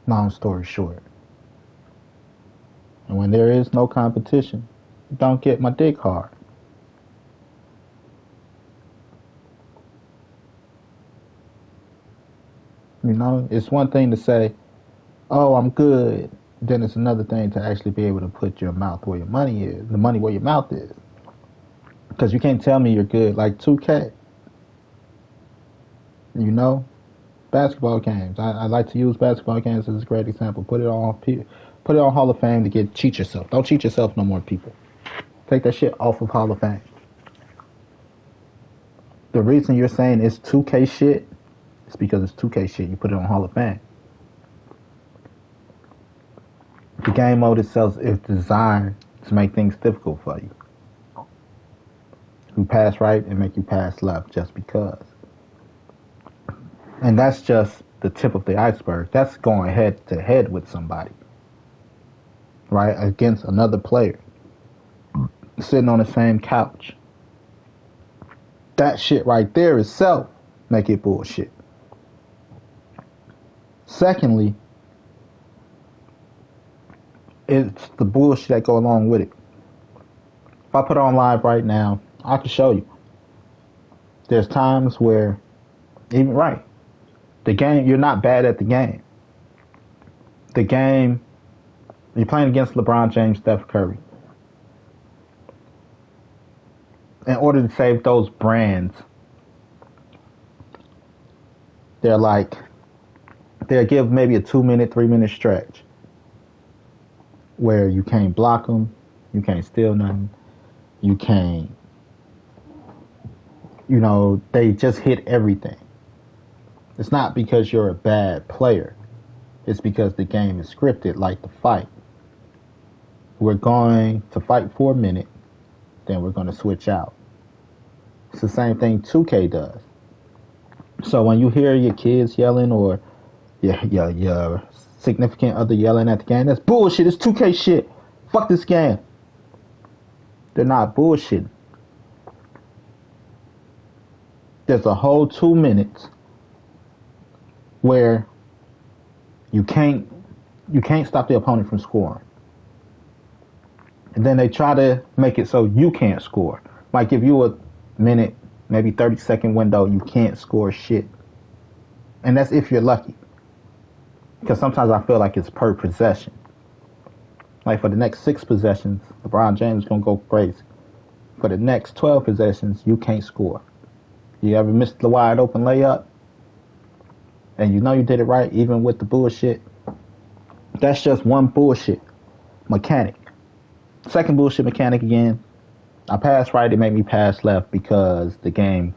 Long story short. And when there is no competition, don't get my dick hard. You know, it's one thing to say, oh, I'm good. Then it's another thing to actually be able to put your mouth where your money is, the money where your mouth is. Because you can't tell me you're good. Like 2K, you know, basketball games. I like to use basketball games as a great example. Put it on Hall of Fame to cheat yourself. Don't cheat yourself no more, people. Take that shit off of Hall of Fame. The reason you're saying it's 2K shit is because it's 2K shit. You put it on Hall of Fame. The game mode itself is designed to make things difficult for you. You pass right and make you pass left just because. And that's just the tip of the iceberg. That's going head to head with somebody. Right? Against another player. Sitting on the same couch. That shit right there itself make it bullshit. Secondly, it's the bullshit that go along with it. If I put it on live right now, I can show you. There's times where, even right, the game, you're not bad at the game. The game, you're playing against LeBron James, Steph Curry. In order to save those brands, they'll give maybe a 2-minute, 3-minute stretch where you can't block them, you can't steal nothing, you can't, they just hit everything. It's not because you're a bad player. It's because the game is scripted like the fight. We're going to fight for a minute, then we're going to switch out. It's the same thing 2K does. So when you hear your kids yelling or your significant other yelling at the game, that's bullshit. It's 2K shit. Fuck this game. They're not bullshitting. There's a whole 2 minutes where you can't stop the opponent from scoring. And then they try to make it so you can't score. Might give you a minute, maybe 30-second window, you can't score shit. And that's if you're lucky. Because sometimes I feel like it's per possession. Like for the next 6 possessions, LeBron James is going to go crazy. For the next 12 possessions, you can't score. You ever missed the wide open layup? And you know you did it right, even with the bullshit? That's just one bullshit mechanic. Second bullshit mechanic again. I pass right, it made me pass left because the game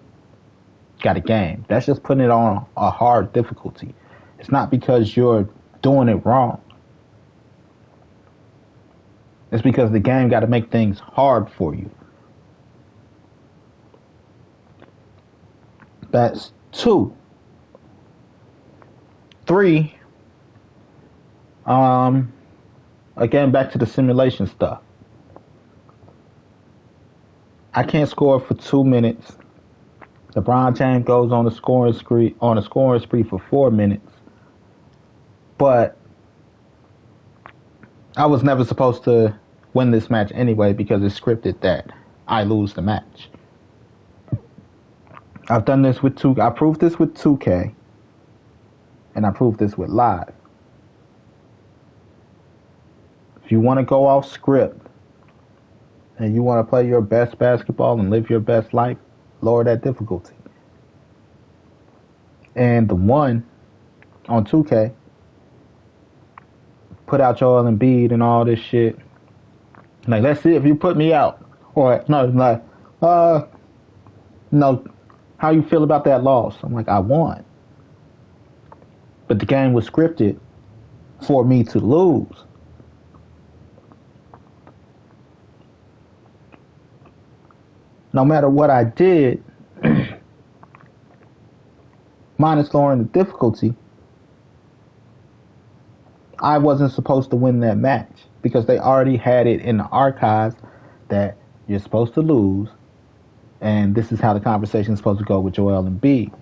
got a game. That's just putting it on a hard difficulty. It's not because you're doing it wrong. It's because the game got to make things hard for you. That's 2. 3. Again, back to the simulation stuff. I can't score for 2 minutes. LeBron James goes on a scoring spree for 4 minutes. But I was never supposed to win this match anyway because it's scripted that I lose the match. I've done this with 2K. I proved this with 2K. And I proved this with live. If you want to go off script and you want to play your best basketball and live your best life, lower that difficulty. And the one on 2K, put out Joel Embiid and all this shit. Like, let's see if you put me out. Or, no, how you feel about that loss? I'm like, I won. But the game was scripted for me to lose. No matter what I did, minus lowering the difficulty, I wasn't supposed to win that match because they already had it in the archives that you're supposed to lose, and this is how the conversation is supposed to go with Joel Embiid.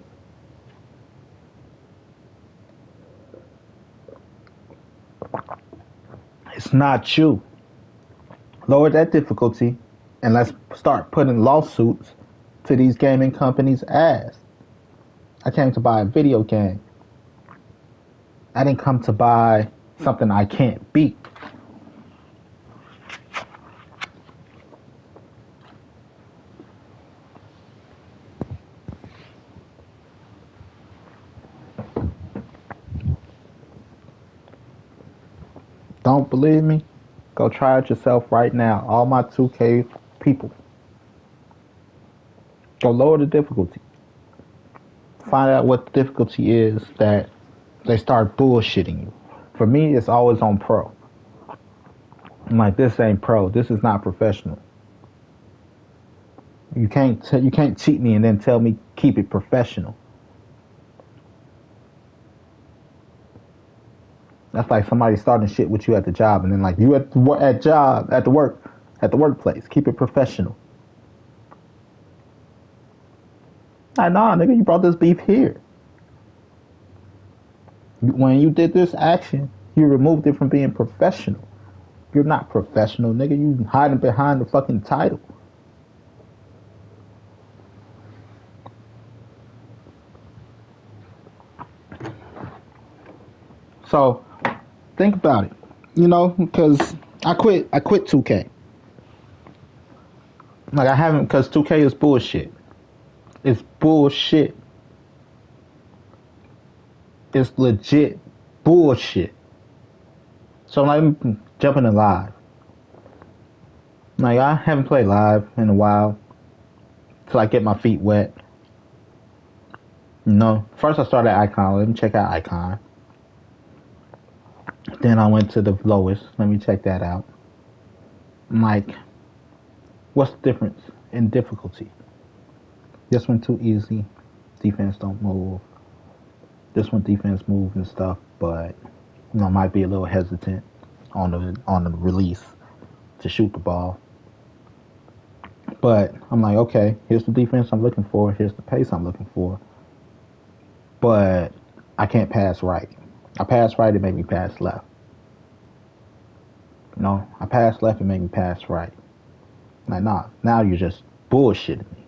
It's not you. Lower that difficulty, and let's start putting lawsuits to these gaming companies' ass. I came to buy a video game. I didn't come to buy something I can't beat. Don't believe me? Go try it yourself right now. All my 2K people. Go lower the difficulty. Find out what the difficulty is that they start bullshitting you. For me, it's always on pro. I'm like, this ain't pro. This is not professional. You can't cheat me and then tell me keep it professional. That's like somebody starting shit with you at the job and then like you at the workplace. Keep it professional. Nah, nigga, you brought this beef here. When you did this action, you removed it from being professional. You're not professional, nigga. You hiding behind the fucking title. So, think about it. You know, because I quit 2K. Like, I haven't, because 2K is bullshit. It's bullshit. It's legit bullshit. So, like, I'm jumping in live. Like, I haven't played live in a while. Till I get my feet wet. You know, first I started at Icon. Let me check out Icon. Then I went to the lowest. Let me check that out. I'm like, what's the difference in difficulty? This one too easy. Defense don't move. This one defense moves and stuff, but you know, might be a little hesitant on the release to shoot the ball. But I'm like, okay, here's the defense I'm looking for. Here's the pace I'm looking for. But I can't pass right. I pass right, it made me pass left. You know, I pass left, it made me pass right. Like, nah, now you're just bullshitting me.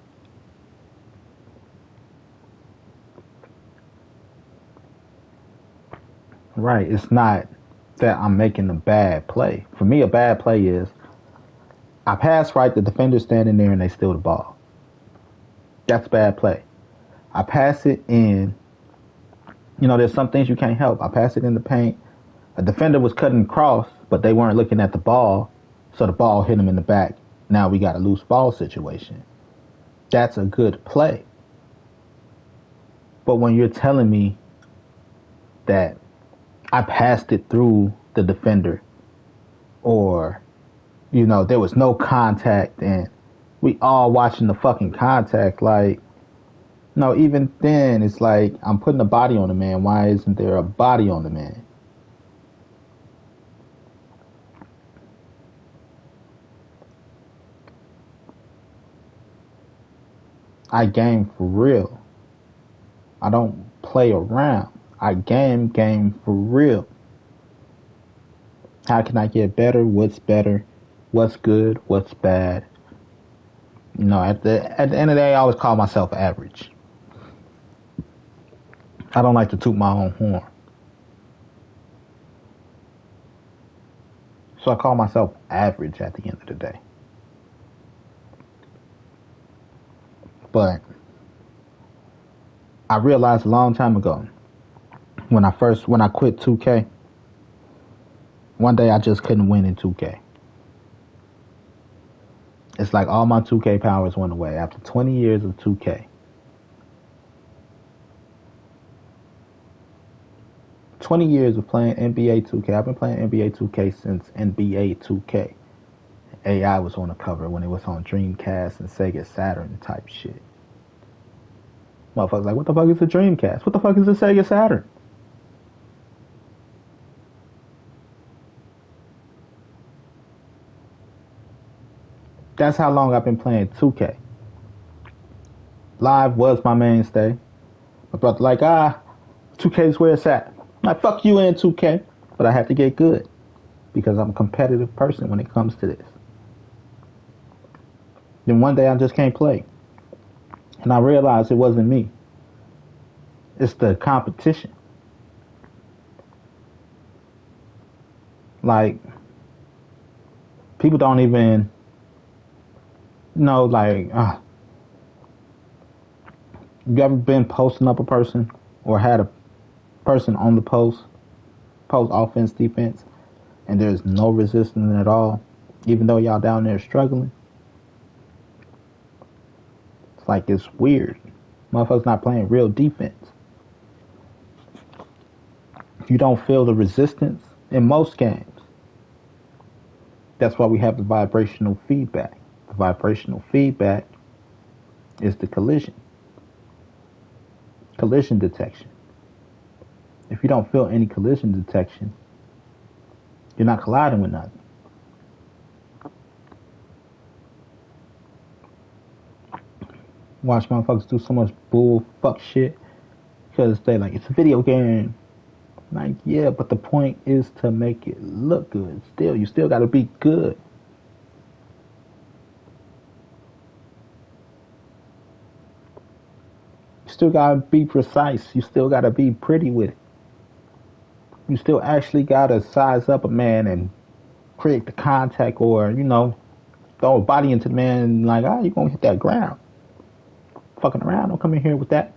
Right, it's not that I'm making a bad play. For me, a bad play is I pass right, the defender's standing there and they steal the ball. That's bad play. I pass it in, you know, there's some things you can't help. I pass it in the paint. A defender was cutting across, but they weren't looking at the ball, so the ball hit him in the back. Now we got a loose ball situation. That's a good play. But when you're telling me that I passed it through the defender, or, you know, there was no contact and we all watching the fucking contact, like, no, even then it's like I'm putting a body on the man. Why isn't there a body on the man? I game for real. I don't play around. I game for real. How can I get better? What's better? What's good? What's bad? You know, at the end of the day, I always call myself average. I don't like to toot my own horn. So I call myself average at the end of the day. But I realized a long time ago, when I quit 2K, one day I just couldn't win in 2K. It's like all my 2K powers went away after 20 years of 2K. 20 years of playing NBA 2K. I've been playing NBA 2K since NBA 2K. AI was on the cover when it was on Dreamcast and Sega Saturn type shit. Motherfuckers like, what the fuck is a Dreamcast? What the fuck is a Sega Saturn? That's how long I've been playing 2K. Live was my mainstay. My brother like, 2K is where it's at. I'm like, fuck you in 2K. But I have to get good because I'm a competitive person when it comes to this. Then one day I just can't play. And I realized it wasn't me. It's the competition. Like, people don't even know, like, you ever been posting up a person or had a person on the post offense, defense, and there's no resistance at all, even though y'all down there struggling? It's like, it's weird. Motherfuckers not playing real defense. You don't feel the resistance in most games. That's why we have the vibrational feedback. The vibrational feedback is the collision detection. If you don't feel any collision detection, you're not colliding with nothing. Watch motherfuckers do so much bull fuck shit because they like, it's a video game. Like, yeah, but the point is to make it look good. Still, you still gotta be good. You still gotta be precise. You still gotta be pretty with it. You still actually gotta size up a man and create the contact, or, throw a body into the man and like, you're gonna hit that ground. Fucking around, don't come in here with that.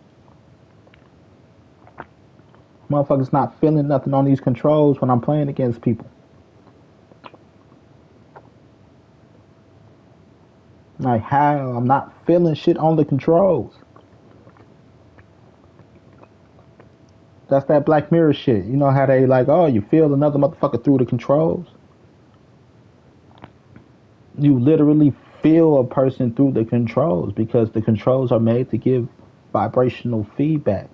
Motherfuckers not feeling nothing on these controls when I'm playing against people. Like, how? I'm not feeling shit on the controls. That's that Black Mirror shit. You know how they like, you feel another motherfucker through the controls? You literally feel a person through the controls because the controls are made to give vibrational feedback.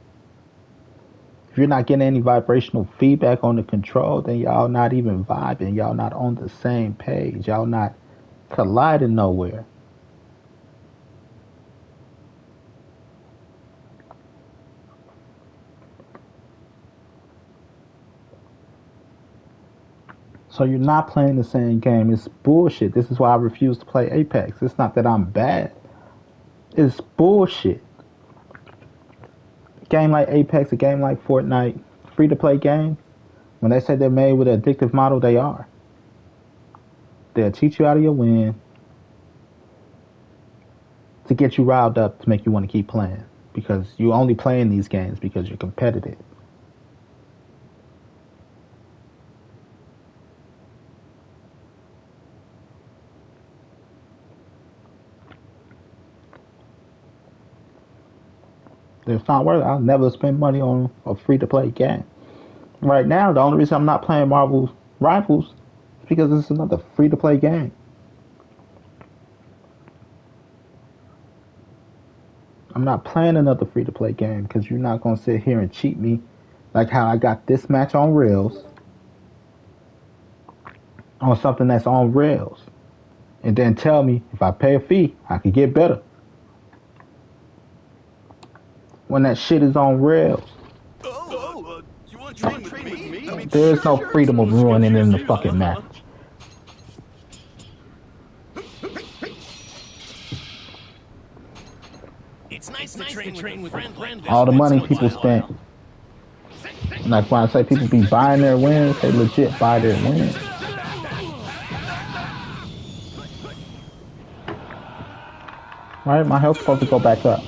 If you're not getting any vibrational feedback on the control, then y'all not even vibing. Y'all not on the same page. Y'all not colliding nowhere. So you're not playing the same game. It's bullshit. This is why I refuse to play Apex. It's not that I'm bad. It's bullshit. A game like Apex, a game like Fortnite, free-to-play games, when they say they're made with an addictive model, they are. They'll cheat you out of your win to get you riled up to make you want to keep playing. Because you're only playing these games because you're competitive. It's not worth it. I'll never spend money on a free-to-play game. Right now, the only reason I'm not playing Marvel Rivals is because it's another free-to-play game. I'm not playing another free-to-play game because you're not going to sit here and cheat me like how I got this match on Rails on something that's on Rails. And then tell me if I pay a fee, I could get better. When that shit is on Rails. You want to train with me? I mean, There is no freedom of ruining in the fucking match. It's nice to train with friends. All the money people spent. Like when I say people be buying their wins, they legit buy their wins. Right, my health's supposed to go back up.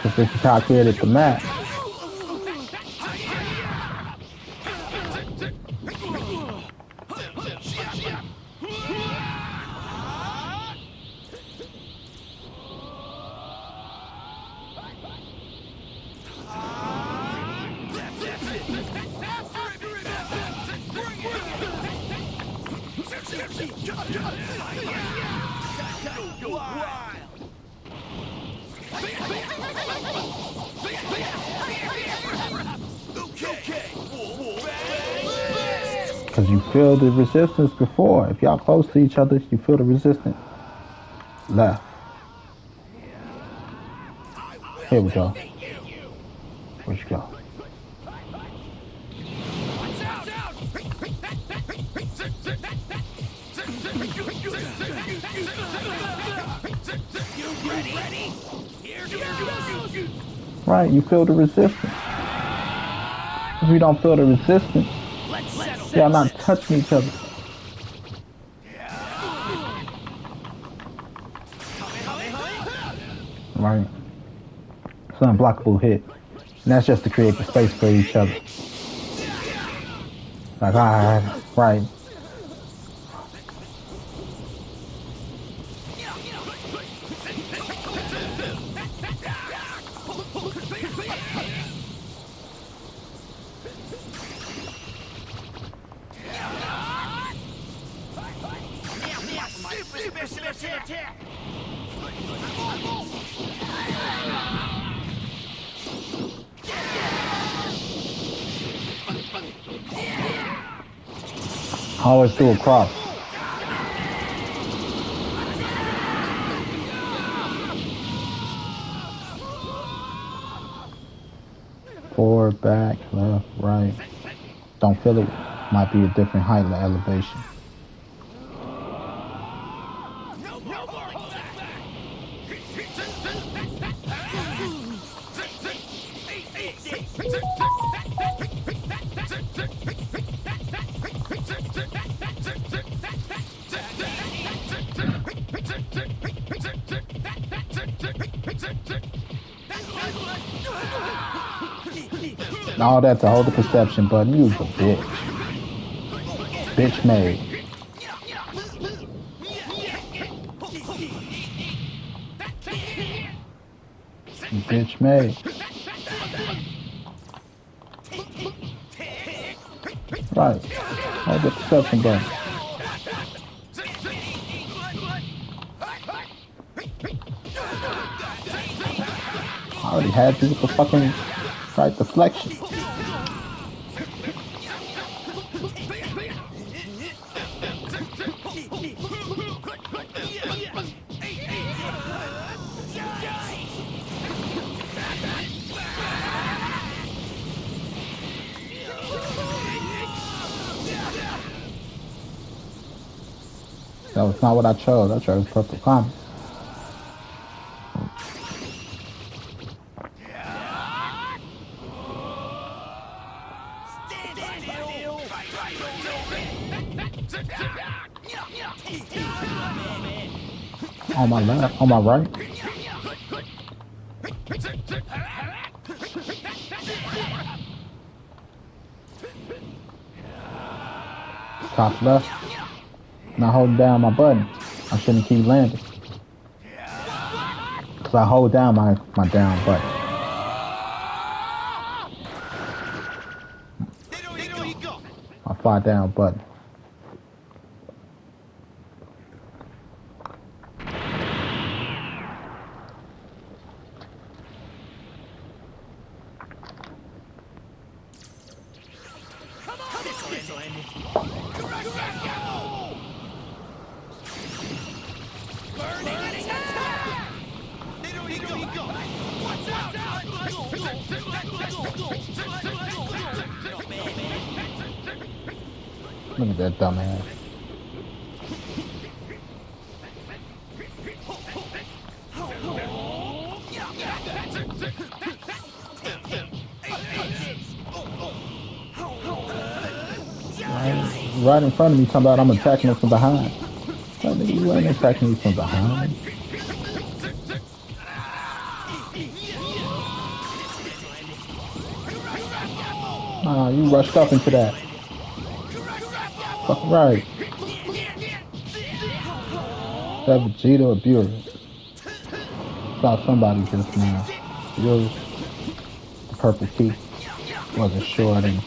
Because this is how I created the map. Because you feel the resistance before. If y'all close to each other, you feel the resistance. Left. Here we go. Where'd you go? Right, you feel the resistance. If you don't feel the resistance, y'all not touching each other. Right. It's an unblockable hit. And that's just to create the space for each other. Like, alright, right. Always do a cross. Forward, back, left, right. Don't feel it. Might be a different height of elevation. All that to hold the perception button. You's a bitch. Bitch made. Bitch made. Right. Hold the perception button. I already had you with the fucking right deflection. That was not what I chose. I chose purple comet. On my left, on my right. Top left. Now hold down my button. I shouldn't keep landing. Cause I hold down my down button. My fly down button. Look at that dumbass. Right in front of me, talking about I'm attacking him from behind. What, nigga, you ain't attacking me from behind. Ah, you rushed up into that. Fuck right. That Vegeta or Beerus? Saw somebody just now. Beerus. The purple key. Wasn't sure then.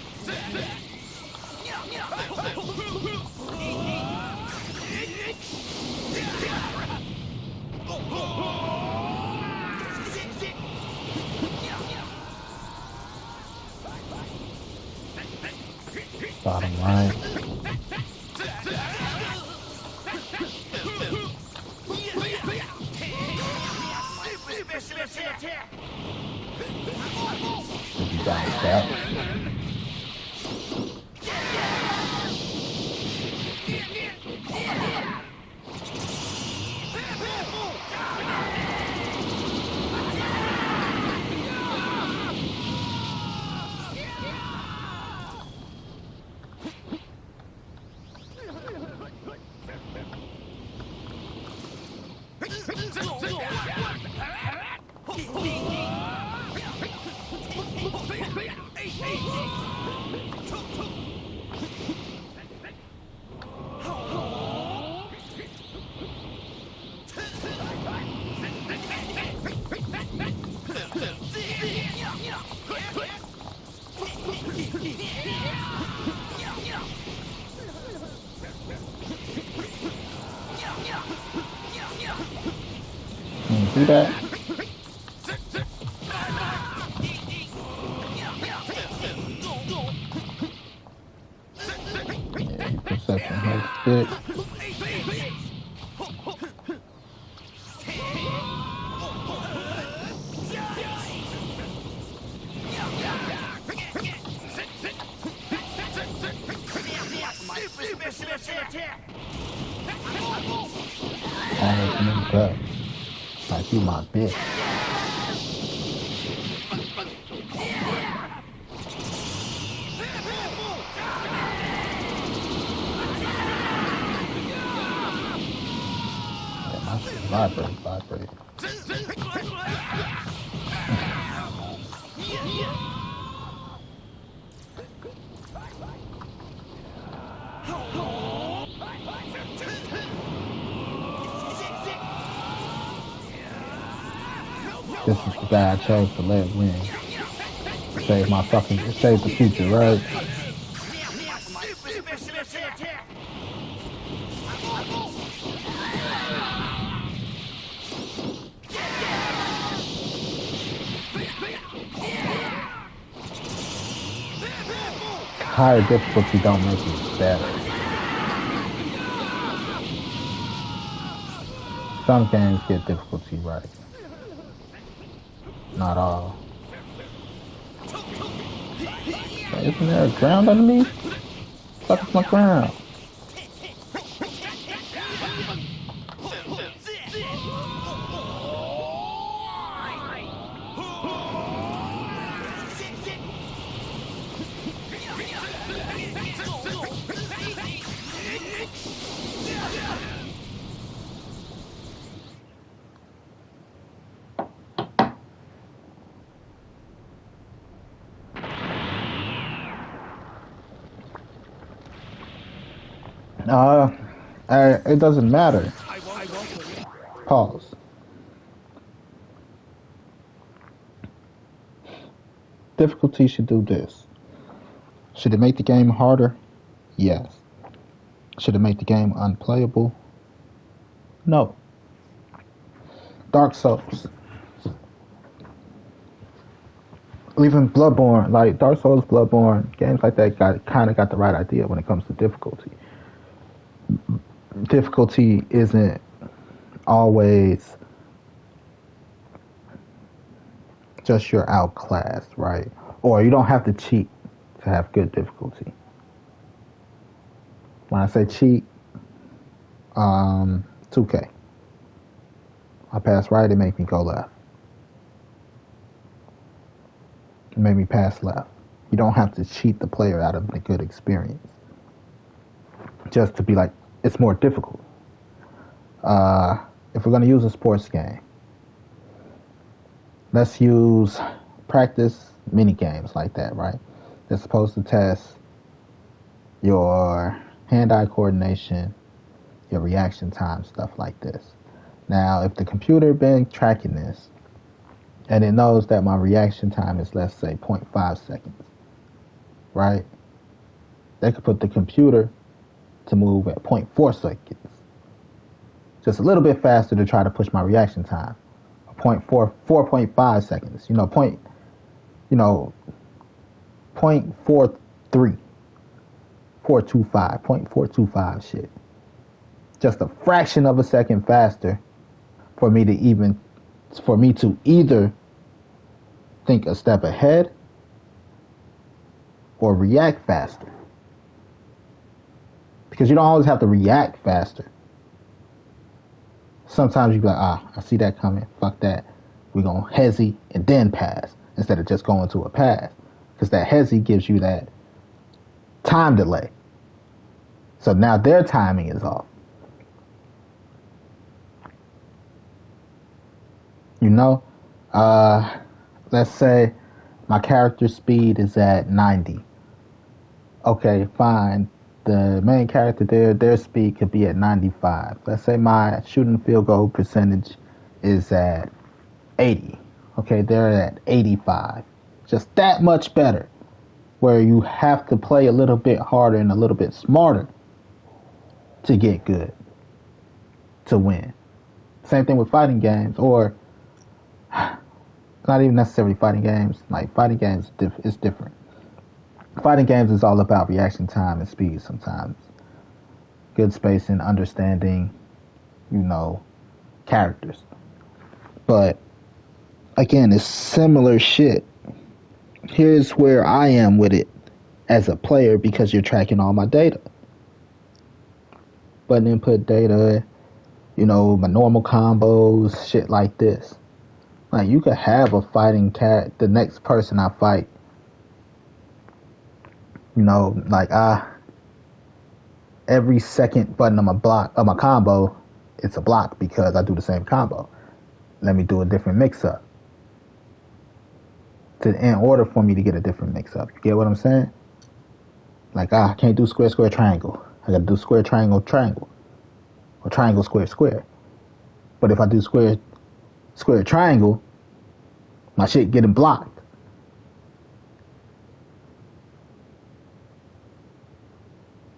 Bottom right. If you bounce that. See that? Yeah, your perception has stick. Always in the gut. Like you my bitch. Yeah, my shit vibrate. This is the guy I chose to let win. Save my fucking, save the future, right? Higher difficulty don't make it better. Some games get difficulty right. Not all. Isn't there a ground underneath? Fuck is my ground? It doesn't matter. Pause. Difficulty should do this. Should it make the game harder? Yes. Should it make the game unplayable? No. Dark Souls. Even Bloodborne, like Dark Souls, Bloodborne, games like that kind of got the right idea when it comes to difficulty. Difficulty isn't always just you're outclassed, right? Or you don't have to cheat to have good difficulty. When I say cheat, 2K. I pass right, it make me go left. It made me pass left. You don't have to cheat the player out of a good experience. Just to be like, it's more difficult. If we're going to use a sports game, let's use practice mini games like that, right? They're supposed to test your hand-eye coordination, your reaction time, stuff like this. Now, if the computer been tracking this, and it knows that my reaction time is, let's say, 0.5 seconds, right? They could put the computer to move at 0.4 seconds. Just a little bit faster to try to push my reaction time. 4.5 seconds. 0.43. 0.425 shit. Just a fraction of a second faster for me to even It's for me to either think a step ahead or react faster. Because you don't always have to react faster. Sometimes you be like, I see that coming. Fuck that. We're going to hezzy and then pass instead of just going to a pass. Because that hezzy gives you that time delay. So now their timing is off. You know, let's say my character speed is at 90. Okay, fine. The main character there, their speed could be at 95. Let's say my shooting field goal percentage is at 80. Okay, they're at 85. Just that much better. Where you have to play a little bit harder and a little bit smarter to get good, to win. Same thing with fighting games, or not even necessarily fighting games. Like fighting games is different. Fighting games is all about reaction time and speed sometimes. Good spacing, understanding, characters. But again, it's similar shit. Here's where I am with it as a player because you're tracking all my data. Button input data, my normal combos, shit like this. Like you could have a fighting cat, the next person I fight, every second button on my combo, it's a block because I do the same combo. Let me do a different mix-up. In order for me to get a different mix-up. You get what I'm saying? Like, I can't do square, square, triangle. I gotta do square, triangle, triangle. Or triangle, square, square. But if I do square, square, triangle, my shit getting blocked.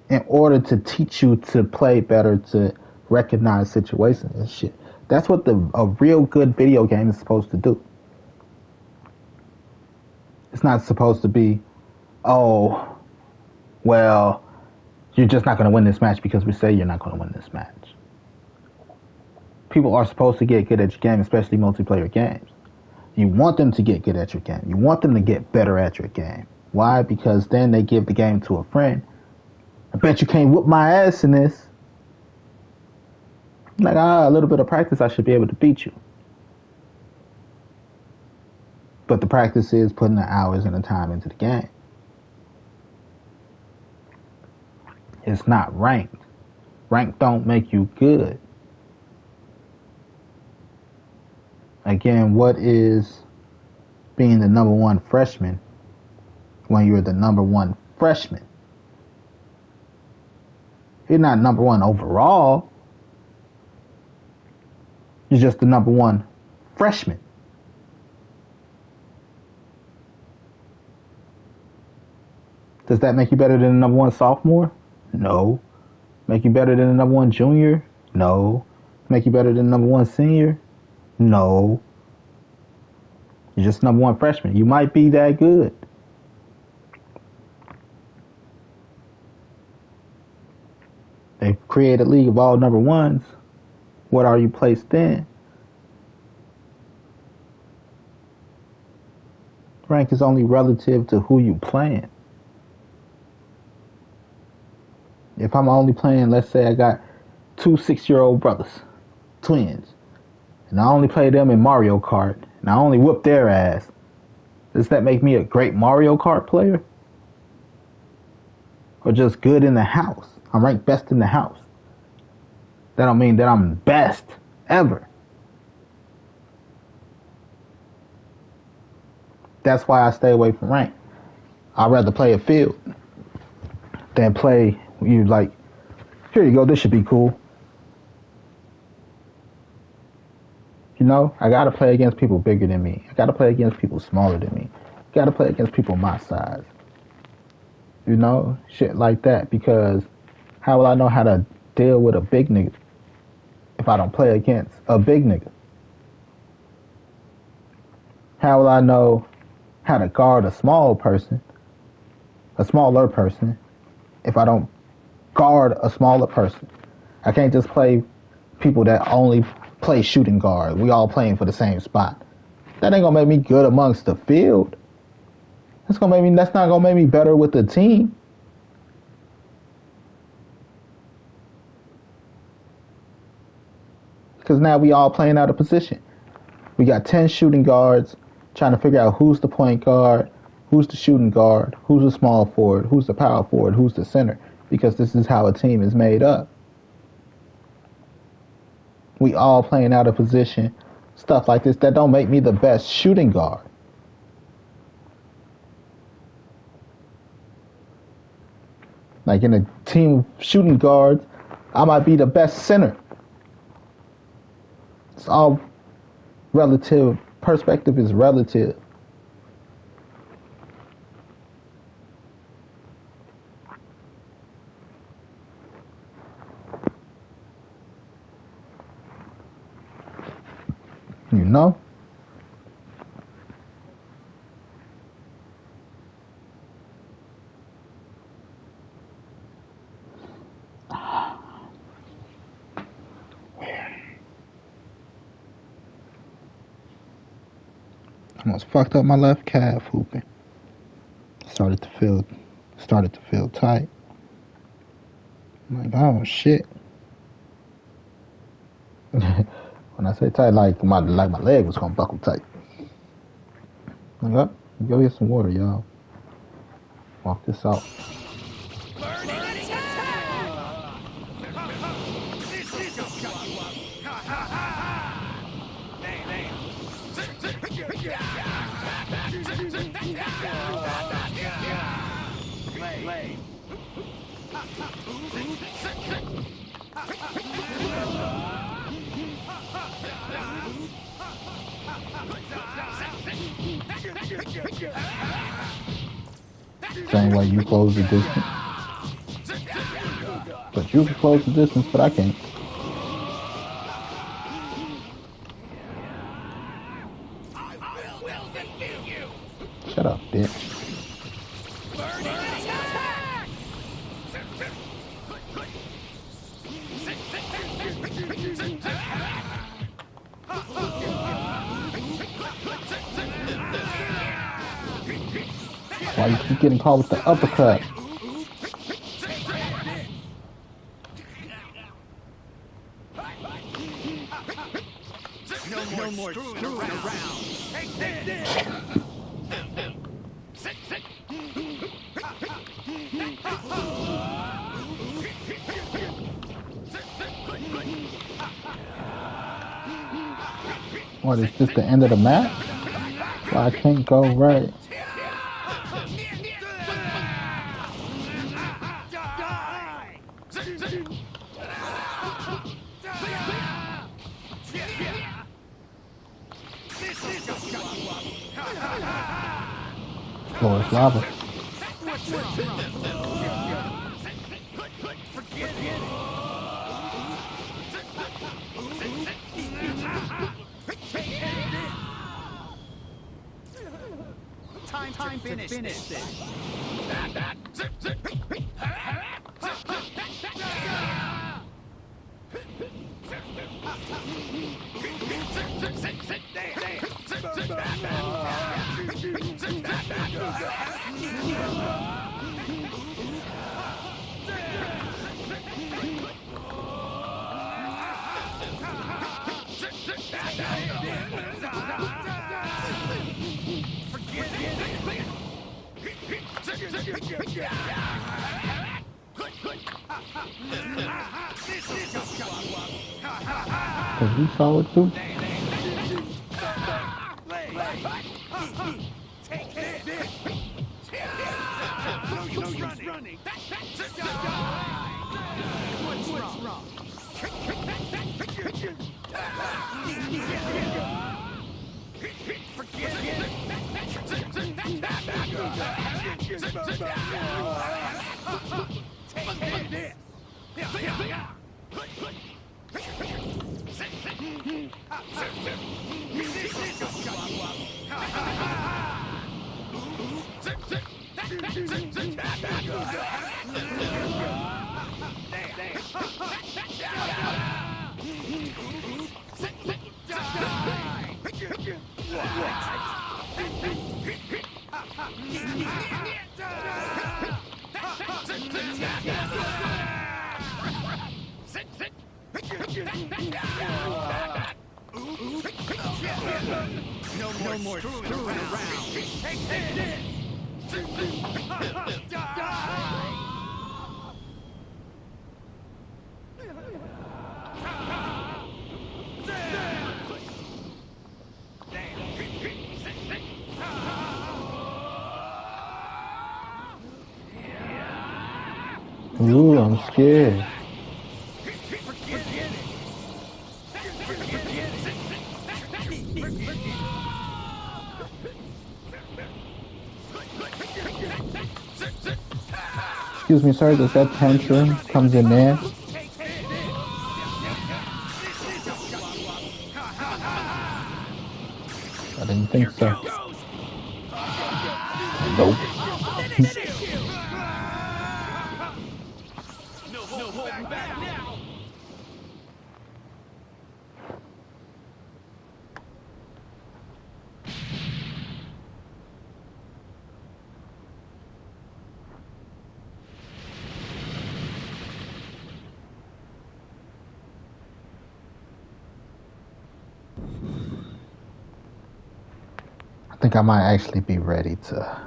In order to teach you to play better, to recognize situations and shit. That's what a real good video game is supposed to do. It's not supposed to be, oh, well, you're just not going to win this match because we say you're not going to win this match. People are supposed to get good at your game, especially multiplayer games. You want them to get good at your game. You want them to get better at your game. Why? Because then they give the game to a friend. I bet you can't whoop my ass in this. Like, a little bit of practice, I should be able to beat you. But the practice is putting the hours and the time into the game. It's not ranked. Ranked don't make you good. Again, what is being the number one freshman when you're the number one freshman? You're not number one overall. You're just the number one freshman. Does that make you better than the number one sophomore? No. Make you better than the number one junior? No. Make you better than the number one senior? No. You're just number one freshman. You might be that good. They've created a league of all number ones. What are you placed in? Rank is only relative to who you playing. If I'm only playing, let's say I got 2 6-year-old brothers, twins, and I only play them in Mario Kart, and I only whoop their ass, does that make me a great Mario Kart player? Or just good in the house? I'm ranked best in the house. That don't mean that I'm best ever. That's why I stay away from rank. I'd rather play a field than play you like, here you go, this should be cool. I gotta play against people bigger than me. I gotta play against people smaller than me. I gotta play against people my size. Shit like that, because how will I know how to deal with a big nigga if I don't play against a big nigga? How will I know how to guard a smaller person, if I don't guard a smaller person? I can't just play people that only play shooting guard. We all playing for the same spot. That ain't gonna make me good amongst the field. That's not gonna make me better with the team. Because now we all playing out of position. We got 10 shooting guards trying to figure out who's the point guard, who's the shooting guard, who's the small forward, who's the power forward, who's the center. Because this is how a team is made up. We all playing out of position. Stuff like this that don't make me the best shooting guard. Like in a team of shooting guards, I might be the best center. It's all relative. Perspective is relative. You know? Almost fucked up my left calf hooping. Started to feel tight. I'm like, oh shit. When I say tight, like my leg was gonna buckle tight. Like, up, go get some water, y'all. Walk this out. Same way you close the distance. But you can close the distance, but I can't. Shut up, bitch. Why you keep getting caught with the uppercut? No more screwing around. Take this. What, is this the end of the match? Well, I can't go right. Floor is lava. Time to finish this. Cause you saw it too. No more screwing around. Take this. Ooh, I'm scared. Excuse me, sir, does that tantrum comes in there? I didn't think so. Nope. No holding back now. I think I might actually be ready to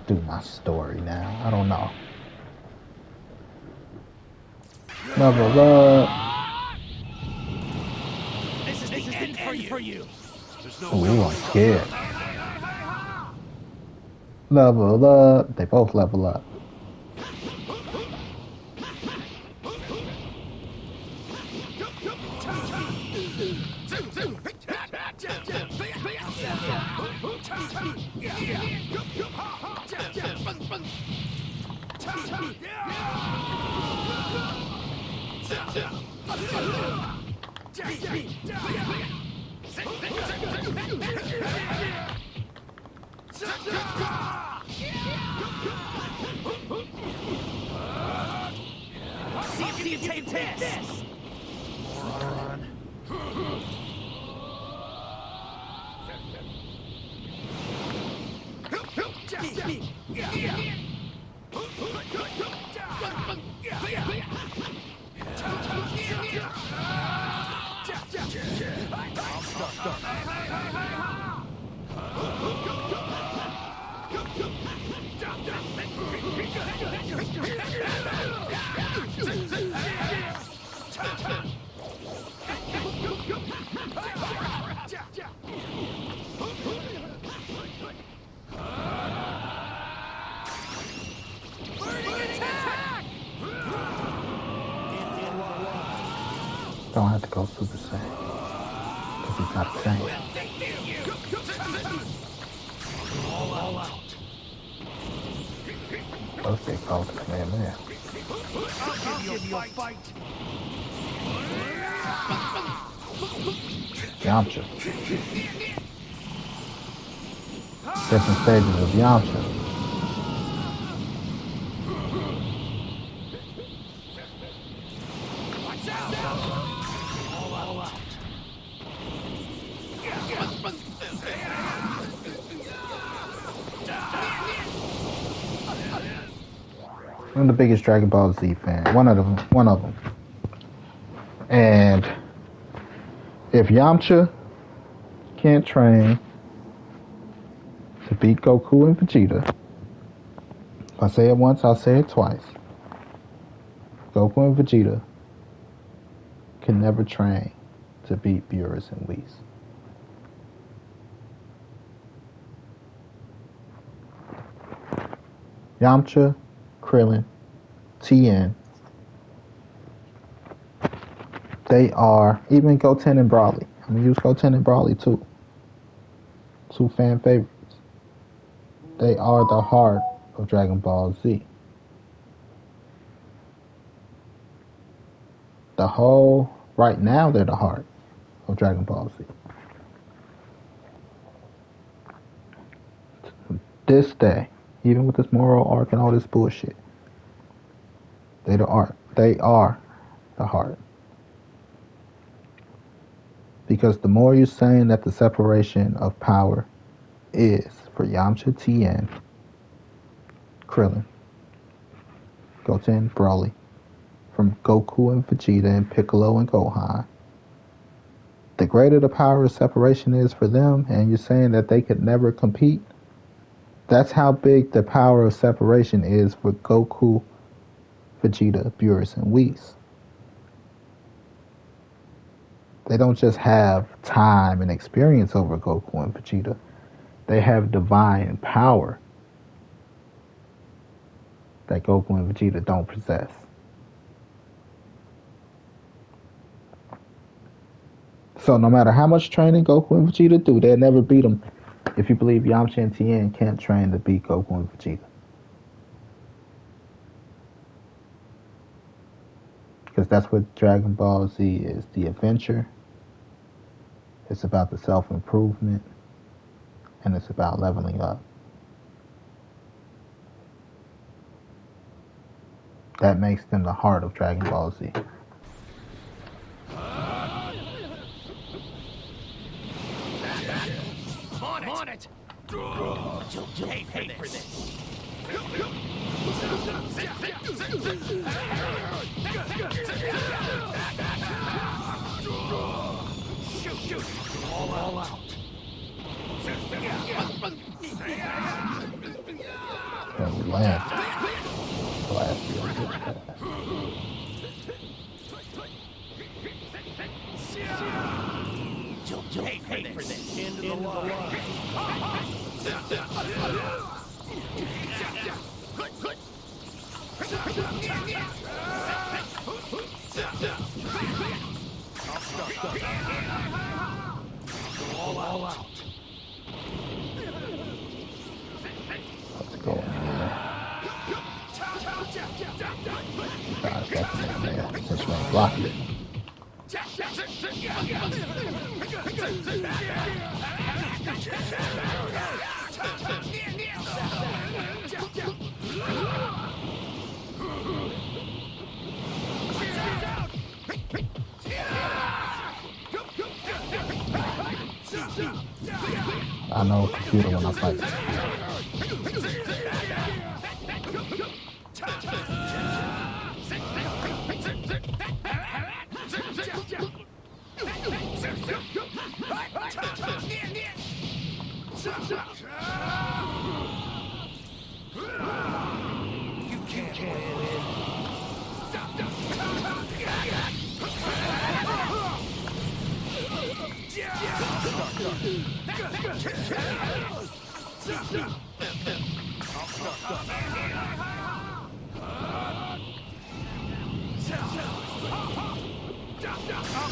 do my story now. I don't know. Level up. This is the end for you. Ooh, I'm scared. Level up. They both level up. See if you can take this. Don't have to go Super Saiyan. Because he's not Saiyan. First they called the Kamehameha. I'll give you a fight. Yamcha. Different stages of Yamcha. I'm the biggest Dragon Ball Z fan. One of them. And if Yamcha can't train to beat Goku and Vegeta, if I say it once, I'll say it twice. Goku and Vegeta can never train to beat Beerus and Whis. Yamcha, Krillin, Tien, they are, even Goten and Broly. I'm going to use Goten and Broly too. Two fan favorites. They are the heart of Dragon Ball Z. Right now they're the heart of Dragon Ball Z. This day, even with this moral arc and all this bullshit, they are the heart. Because the more you're saying that the separation of power is for Yamcha, Tien, Krillin, Goten, Broly, from Goku and Vegeta and Piccolo and Gohan, the greater the power of separation is for them, and you're saying that they could never compete, that's how big the power of separation is for Goku, Vegeta, Beerus, and Whis. They don't just have time and experience over Goku and Vegeta. They have divine power that Goku and Vegeta don't possess. So no matter how much training Goku and Vegeta do, they'll never beat them if you believe Yamcha and Tien can't train to beat Goku and Vegeta. Because that's what Dragon Ball Z is. The adventure. It's about the self-improvement. And it's about leveling up. That makes them the heart of Dragon Ball Z. On it! You'll pay for this. Shoot! All out. And last You'll pay for this. End of the line. All out. Let's go. This one's rocket. I know computer when I fight. You can't win.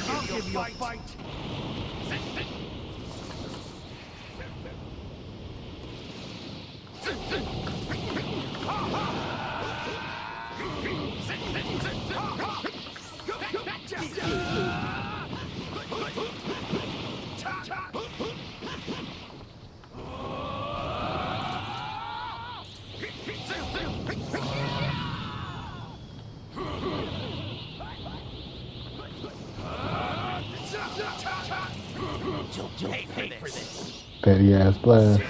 I'll give you a fight. You'll pay for this. Petty ass blast. You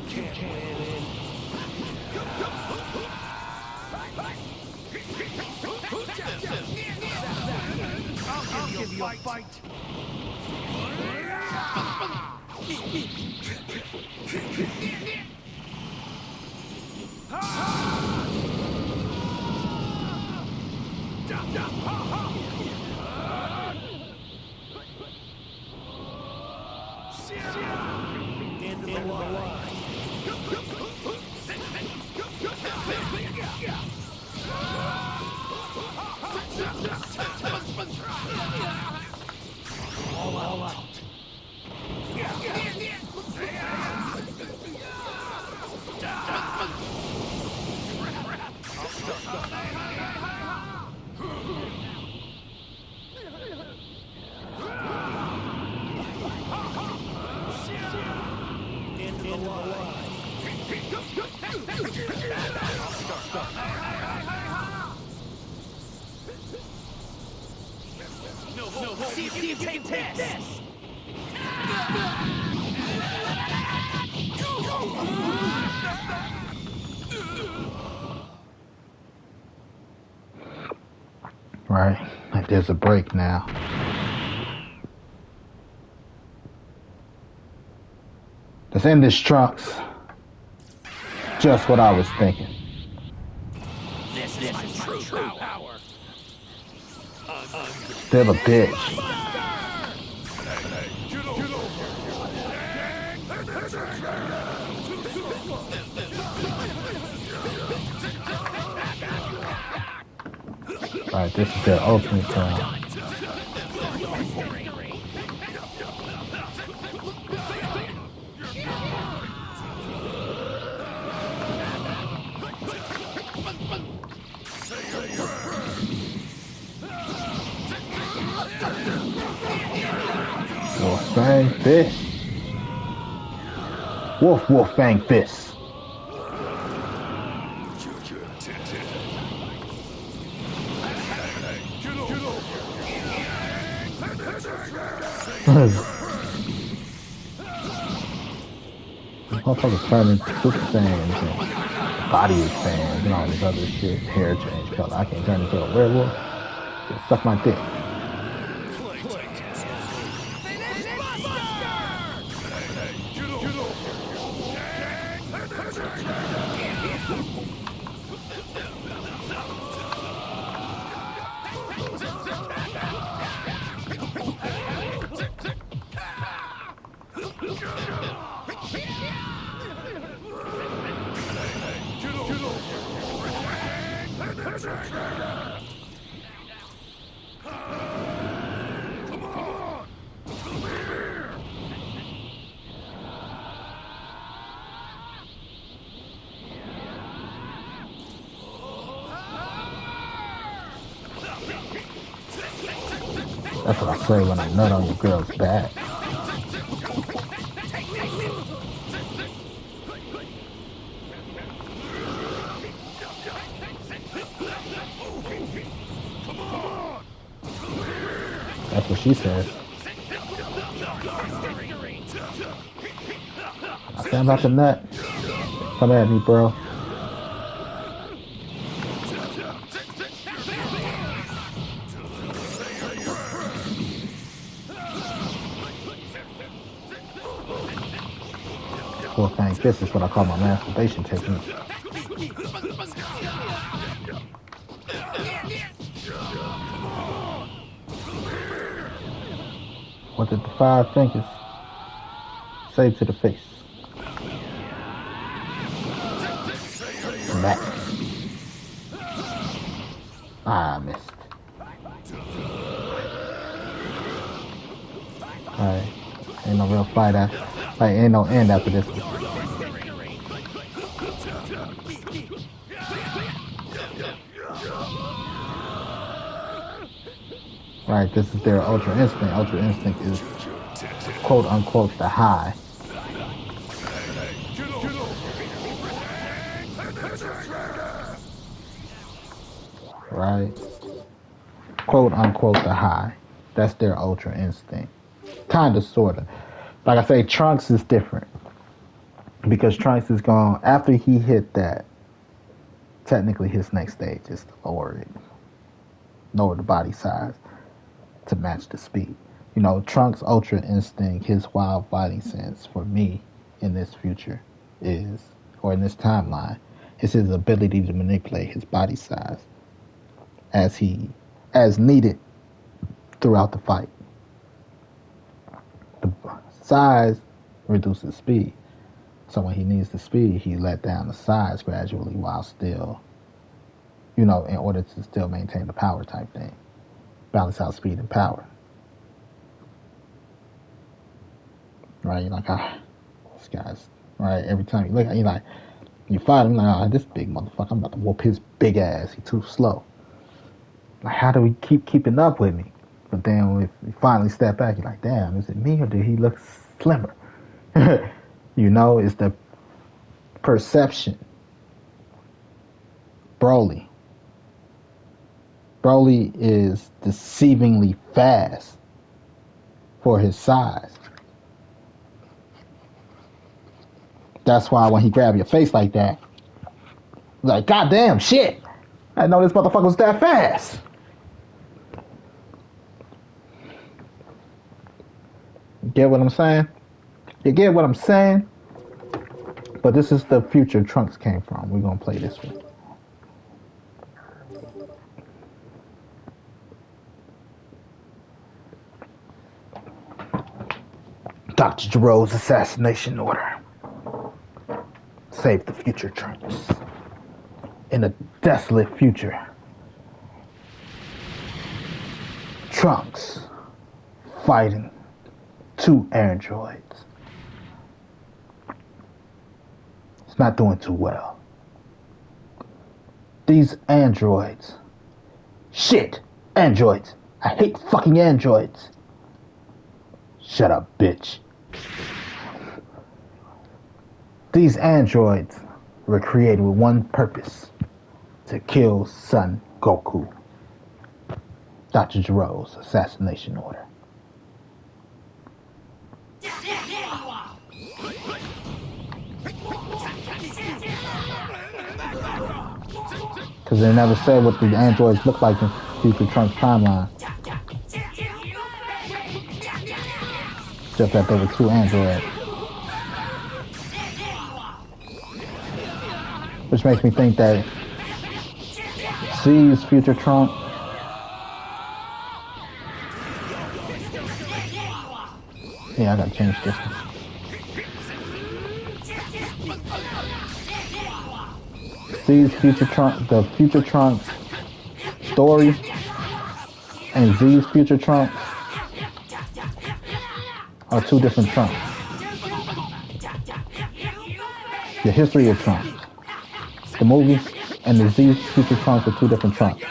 can't win. I'll give you a fight. End of the line. All out. see if you can take this. Right, like there's a break now. Let's end this, Trunks. Just what I was thinking. This is my true power. Still a bitch. Alright, this is their ultimate form. Wolf Fang Fist. Wolf Fang Fist. Motherfuckers turning into Super Saiyans and body expands and all this other shit. Hair change color. I can't turn into a werewolf. Just suck my dick. That's what I say when I nut on your girl's back. That's what she says. I say I'm about to nut. Come at me, bro. Wolf Fang Fist is what I call my masturbation technique. What did the five fingers say to the face? Back. I missed. Alright. Ain't no real fight after. Like, ain't no end after this one. Right, this is their Ultra Instinct. Ultra Instinct is quote unquote the high. Right? Quote unquote the high. That's their Ultra Instinct. Kinda, sorta. Like I say, Trunks is different. Because Trunks is gone after he hit that. Technically his next stage is to lower it. Lower the body size to match the speed. You know, Trunks' Ultra Instinct, his wild fighting sense for me in this future is, or in this timeline, is his ability to manipulate his body size as needed throughout the fight. The size reduces speed. So when he needs the speed, he let down the size gradually while still, you know, in order to still maintain the power type thing. Balance out speed and power. Right? You're like, this guy's, right? Every time you look at him, you fight him, like, this big motherfucker, I'm about to whoop his big ass. He's too slow. Like, how do we keep keeping up with me? But then when you finally step back, you're like, damn, is it me or did he look slimmer? You know, it's the perception. Broly is deceivingly fast for his size. That's why when he grabbed your face like that, like, goddamn shit, I didn't know this motherfucker was that fast. Get what I'm saying? You get what I'm saying? But this is the future Trunks came from. We're gonna play this one. Dr. Gero's assassination order. Save the future Trunks. In a desolate future, Trunks fighting 2 androids. It's not doing too well. These androids. Shit! Androids! I hate fucking androids! Shut up, bitch. These androids were created with one purpose: to kill Son Goku. Dr. Gero's assassination order. Because they never said what the androids look like in Future Trunks timeline. Just that there were 2 androids. Which makes me think that Z's Future Trunks I gotta change this one. Z's Future Trunks, the Future Trunks story, and Z's Future Trunks are 2 different Trunks. The history of Trunks, the movie, and the Z's Future Trunks are 2 different Trunks.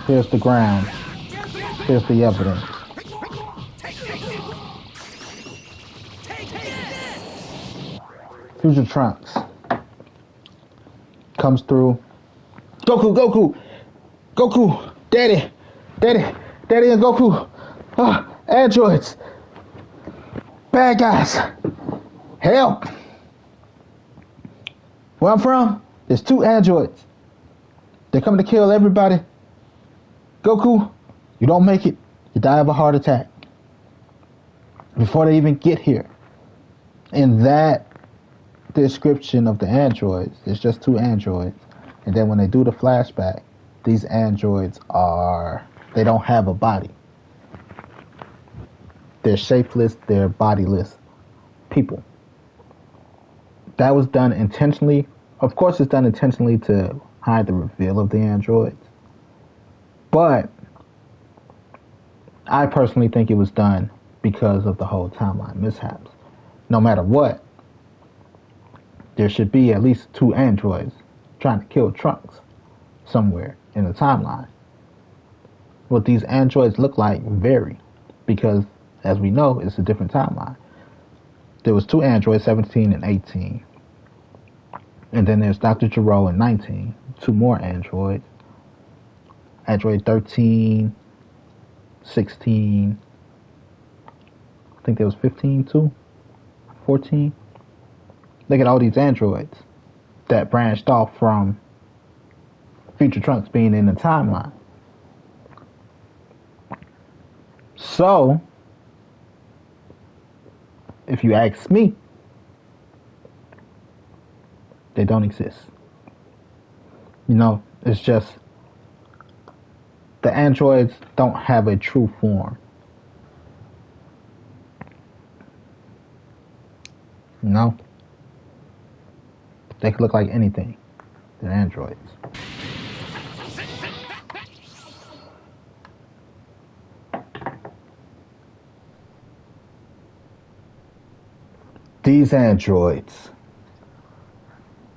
Here's the ground. Here's the evidence. Future Trunks comes through. Goku, Goku, Goku, Daddy, Daddy, Daddy and Goku. Androids. Bad guys. Help. Where I'm from, there's 2 androids. They're coming to kill everybody. Goku, you don't make it, you die of a heart attack before they even get here. In that description of the androids, it's just 2 androids. And then when they do the flashback, these androids they don't have a body. They're shapeless, they're bodiless people. That was done intentionally. Of course, it's done intentionally to hide the reveal of the androids. But I personally think it was done because of the whole timeline mishaps. No matter what, there should be at least 2 androids trying to kill Trunks somewhere in the timeline. What these androids look like vary because, as we know, it's a different timeline. There was 2 androids, 17 and 18. And then there's Dr. Gero in 19, 2 more androids. Android 13, 16, I think there was 15 too, 14. Look at all these androids that branched off from Future Trunks being in the timeline. So, if you ask me, they don't exist. You know, it's just the androids don't have a true form. You know? They could look like anything. They're androids. These androids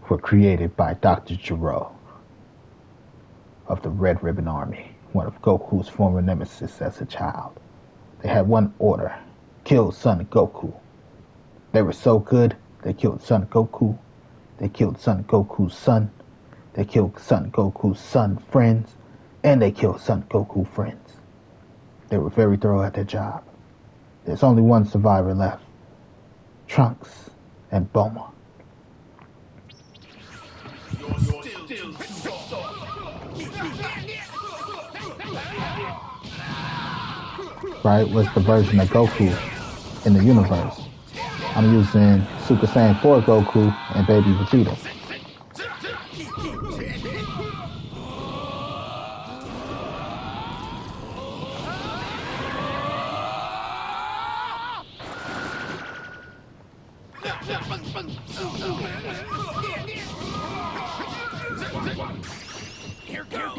were created by Dr. Gero of the Red Ribbon Army, one of Goku's former nemesis as a child. They had one order: kill Son Goku. They were so good, they killed Son Goku They killed Son Goku's son. They killed Son Goku's son friends. And they killed Son Goku friends. They were very thorough at their job. There's only one survivor left. Trunks and Bulma. Right, was the version of Goku in the universe. I'm using Super Saiyan 4 Goku and Baby Vegeta. Here goes.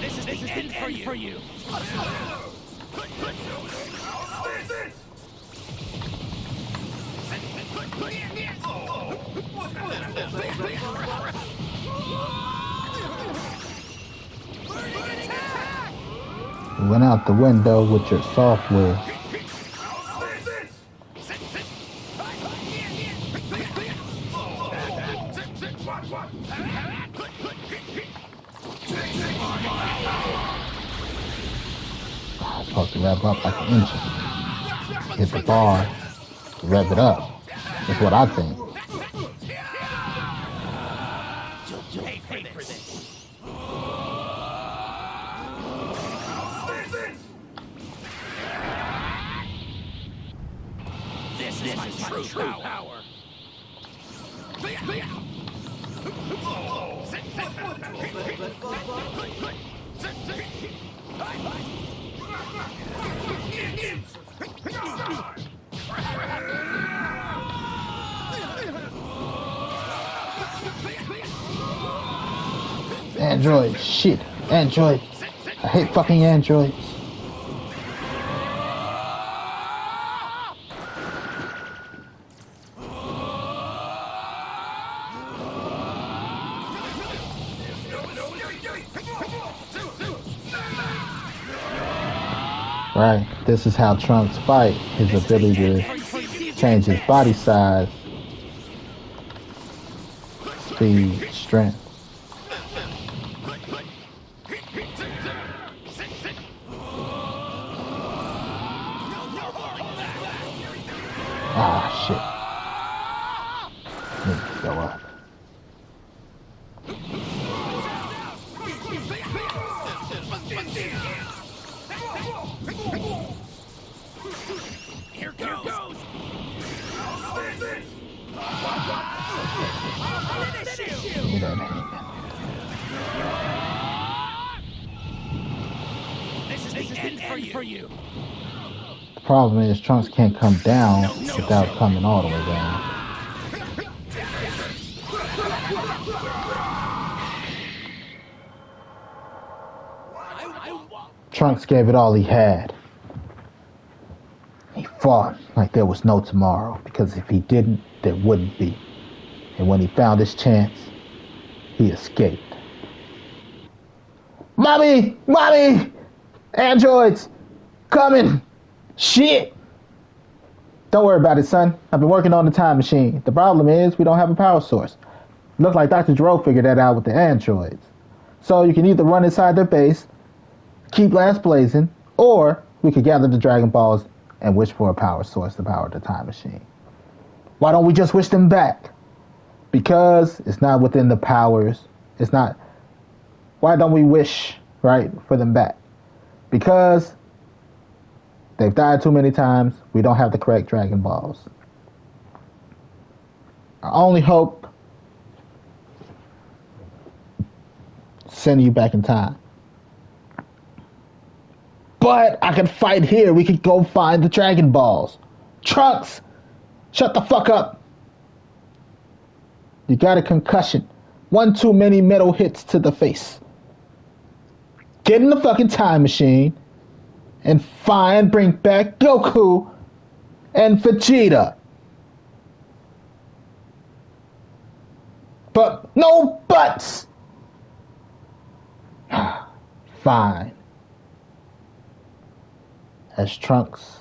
This is the end for you. You went out the window with your software. I'm supposed to rev up like an engine. Hit the bar to rev it up. That's what I think. You'll pay for this. This is my true power. Android, shit, Android. I hate fucking androids. Right, this is how Trunks fight. His ability to change his body size, speed, strength. Ah, shit. Need to go up. Here goes. Give me that hand. This is the end for you. The problem is Trunks can't come down without coming all the way down. Trunks gave it all he had. He fought like there was no tomorrow, because if he didn't, there wouldn't be. And when he found his chance, he escaped. Mommy! Mommy! Androids! Coming! Shit! Don't worry about it, son. I've been working on the time machine. The problem is we don't have a power source. Looks like Dr. Gero figured that out with the androids. So you can either run inside their base, keep lamps blazing, or we could gather the Dragon Balls and wish for a power source to power the time machine. Why don't we just wish them back? Because it's not within the powers. It's not. Why don't we wish, right, for them back? Because they've died too many times. We don't have the correct Dragon Balls. Our only hope, send you back in time. But I can fight here. We could go find the Dragon Balls. Trunks, shut the fuck up. You got a concussion. One too many metal hits to the face. Get in the fucking time machine and bring back Goku and Vegeta. But no buts. Fine. as Trunks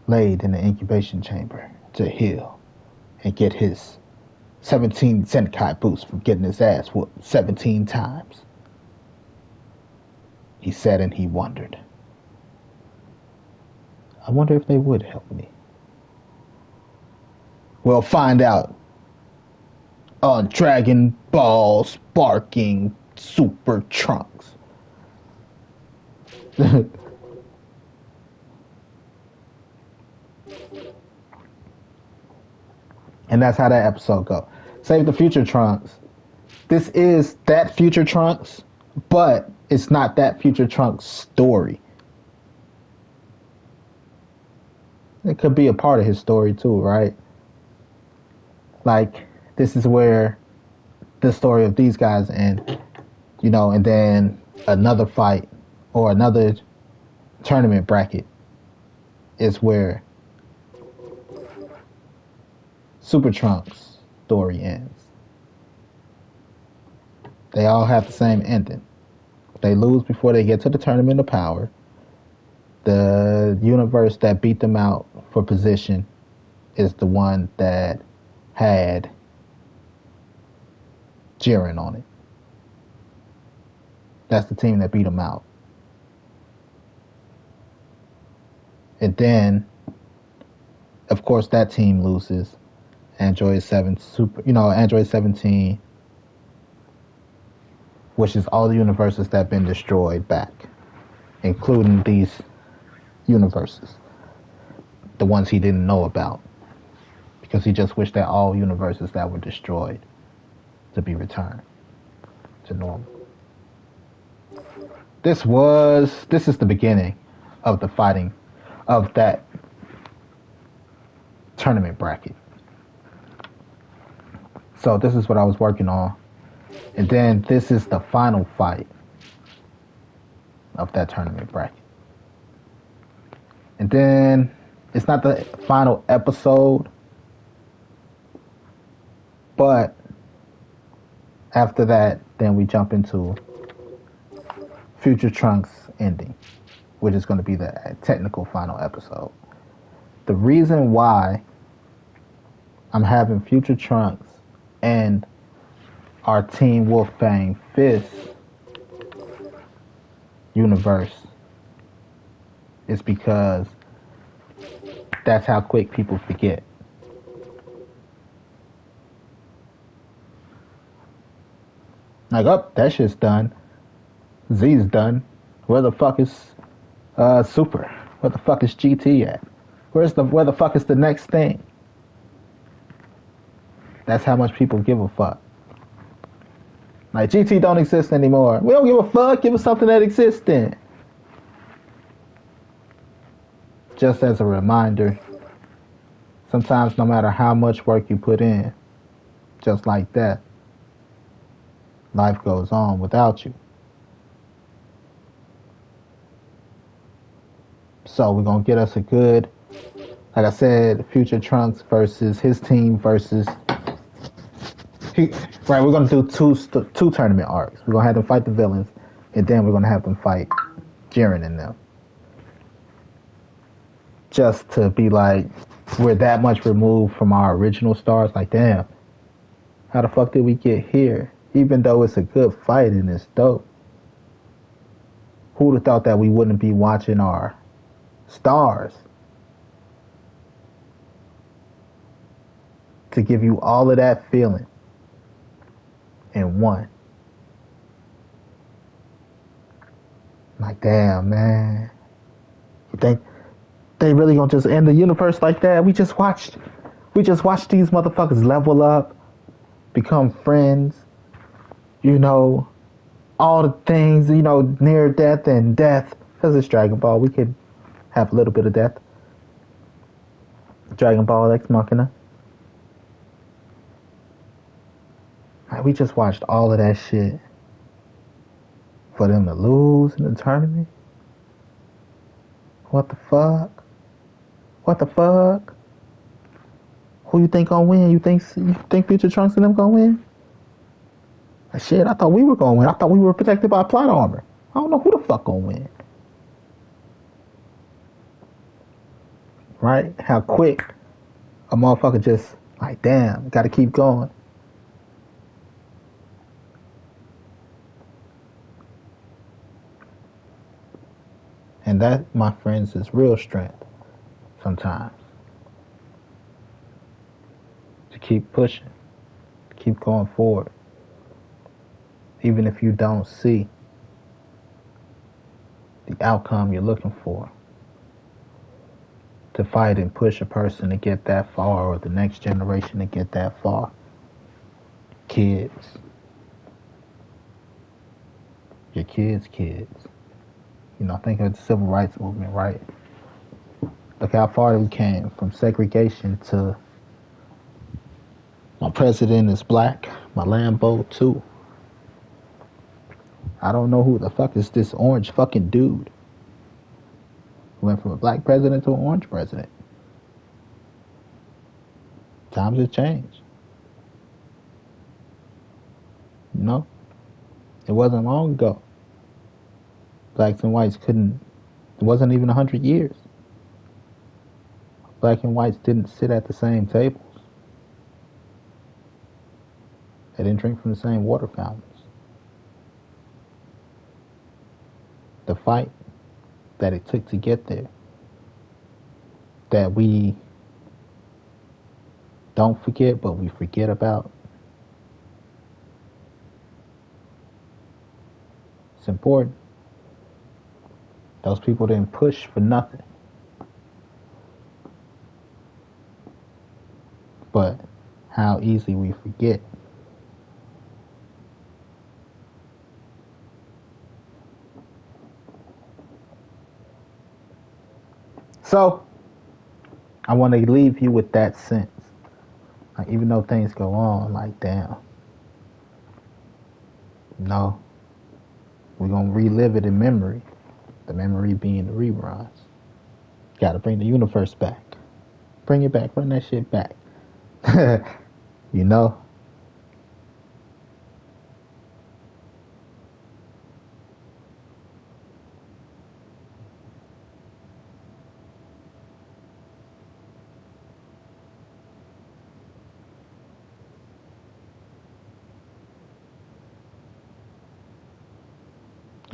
laid in the incubation chamber to heal and get his 17 Senkai boost from getting his ass whooped 17 times. He sat and he wondered. I wonder if they would help me. We'll find out on Dragon Ball Sparking Super Trunks. And that's how that episode go. Save the Future Trunks. This is that Future Trunks, but it's not that Future Trunks story. It could be a part of his story too, right? Like, this is where the story of these guys end, you know, and then another fight or another tournament bracket is where Super Trunks' story ends. They all have the same ending. They lose before they get to the Tournament of Power. The universe that beat them out for position is the one that had Jiren on it. That's the team that beat them out. And then, of course, that team loses. Android 17, which is all the universes that have been destroyed back, including these universes, the ones he didn't know about, because he just wished that all universes that were destroyed to be returned to normal. This is the beginning of the fighting of that tournament bracket. So this is what I was working on. And then this is the final fight of that tournament bracket. And then it's not the final episode, but after that, then we jump into Future Trunks ending, which is going to be the technical final episode. The reason why I'm having Future Trunks and our Team Wolfgang Fist universe is because that's how quick people forget. Like, oh, that shit's done. Z's done. Where the fuck is Super? Where the fuck is GT at? Where the fuck is the next thing? That's how much people give a fuck. Like, GT don't exist anymore. We don't give a fuck. Give us something that exists then. Just as a reminder, sometimes no matter how much work you put in, just like that, life goes on without you. So we're going to get us a good, like I said, Future Trunks versus his team versus... Right, we're going to do two tournament arcs. We're going to have them fight the villains, and then we're going to have them fight Jiren and them. Just to be like, we're that much removed from our original stars. Like, damn, how the fuck did we get here? Even though it's a good fight and it's dope. Who would have thought that we wouldn't be watching our stars to give you all of that feeling in one? Like, damn, man. You think they really gonna just end the universe like that? We just watched these motherfuckers level up, become friends, you know, all the things, you know, near death and death. Because it's Dragon Ball, we could have a little bit of death. Dragon Ball X Machina. Like, we just watched all of that shit for them to lose in the tournament. What the fuck? What the fuck? Who you think gonna win? You think Future Trunks and them gonna win? Like, shit, I thought we were gonna win. I thought we were protected by plot armor. I don't know who the fuck gonna win. right? How quick a motherfucker just like, damn, gotta keep going. And that, my friends, is real strength sometimes. To keep pushing, to keep going forward. Even if you don't see the outcome you're looking for. To fight and push a person to get that far, or the next generation to get that far. Kids. Your kids' kids. You know, think of the civil rights movement, right? Look how far we came from segregation to my president is black, my Lambo too. I don't know who the fuck is this orange fucking dude. Went from a black president to an orange president. Times have changed. You know? It wasn't long ago. Blacks and whites couldn't, it wasn't even 100 years. Black and whites didn't sit at the same tables. They didn't drink from the same water fountains. The fight that it took to get there, that we don't forget, but we forget about. It's important. Those people didn't push for nothing. But how easy we forget. So, I want to leave you with that sense. Like, even though things go on, like, damn. No. We're going to relive it in memory. The memory being the reruns. Got to bring the universe back. Bring it back. Run that shit back. You know?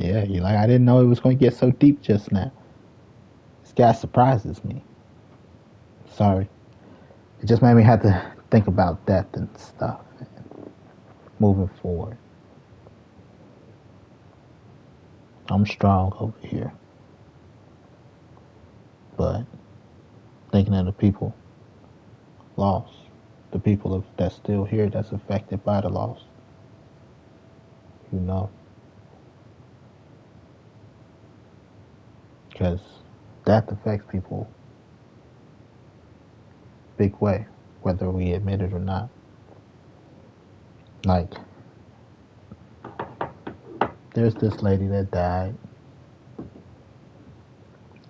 Yeah, you're like, I didn't know it was going to get so deep just now. This guy surprises me. Sorry. It just made me have to think about death and stuff. And moving forward. I'm strong over here. But thinking of the people lost. The people that's still here that's affected by the loss. You know? Because death affects people big way, whether we admit it or not. Like, there's this lady that died,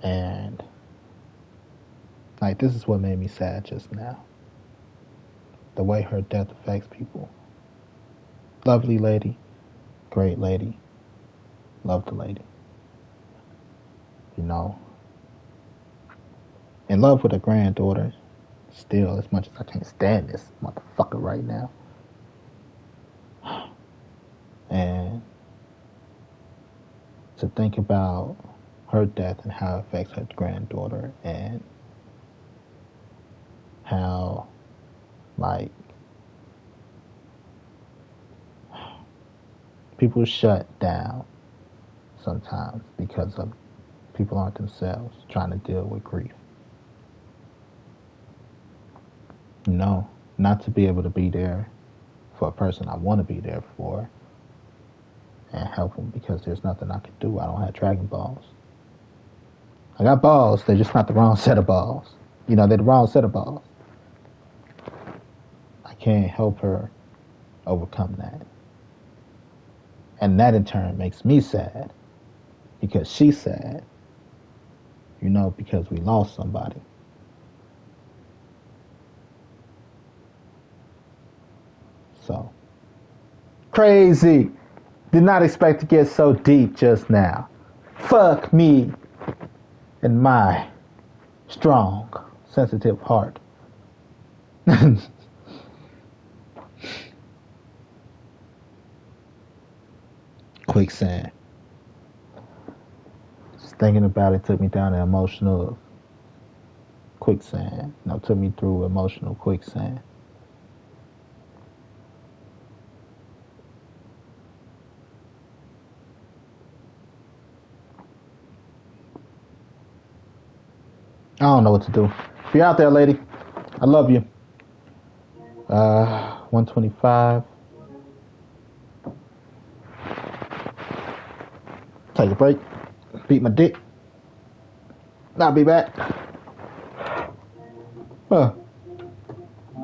and like, this is what made me sad just now. The way her death affects people. Lovely lady, great lady, love the lady. You know, in love with a granddaughter, still, as much as I can't stand this motherfucker right now. And to think about her death and how it affects her granddaughter, and how, like, people shut down sometimes because of people aren't themselves trying to deal with grief. You know, not to be able to be there for a person I want to be there for and help them because there's nothing I can do. I don't have Dragon Balls. I got balls, they're just not the wrong set of balls. You know, they're the wrong set of balls. I can't help her overcome that. And that in turn makes me sad because she's sad. You know, because we lost somebody. So, crazy. Did not expect to get so deep just now. Fuck me and my strong sensitive heart. Quicksand. Just thinking about it took me down an emotional quicksand. No, took me through emotional quicksand. I don't know what to do. If you're out there, lady, I love you. 125. Take a break. Beat my dick. I'll be back. Huh.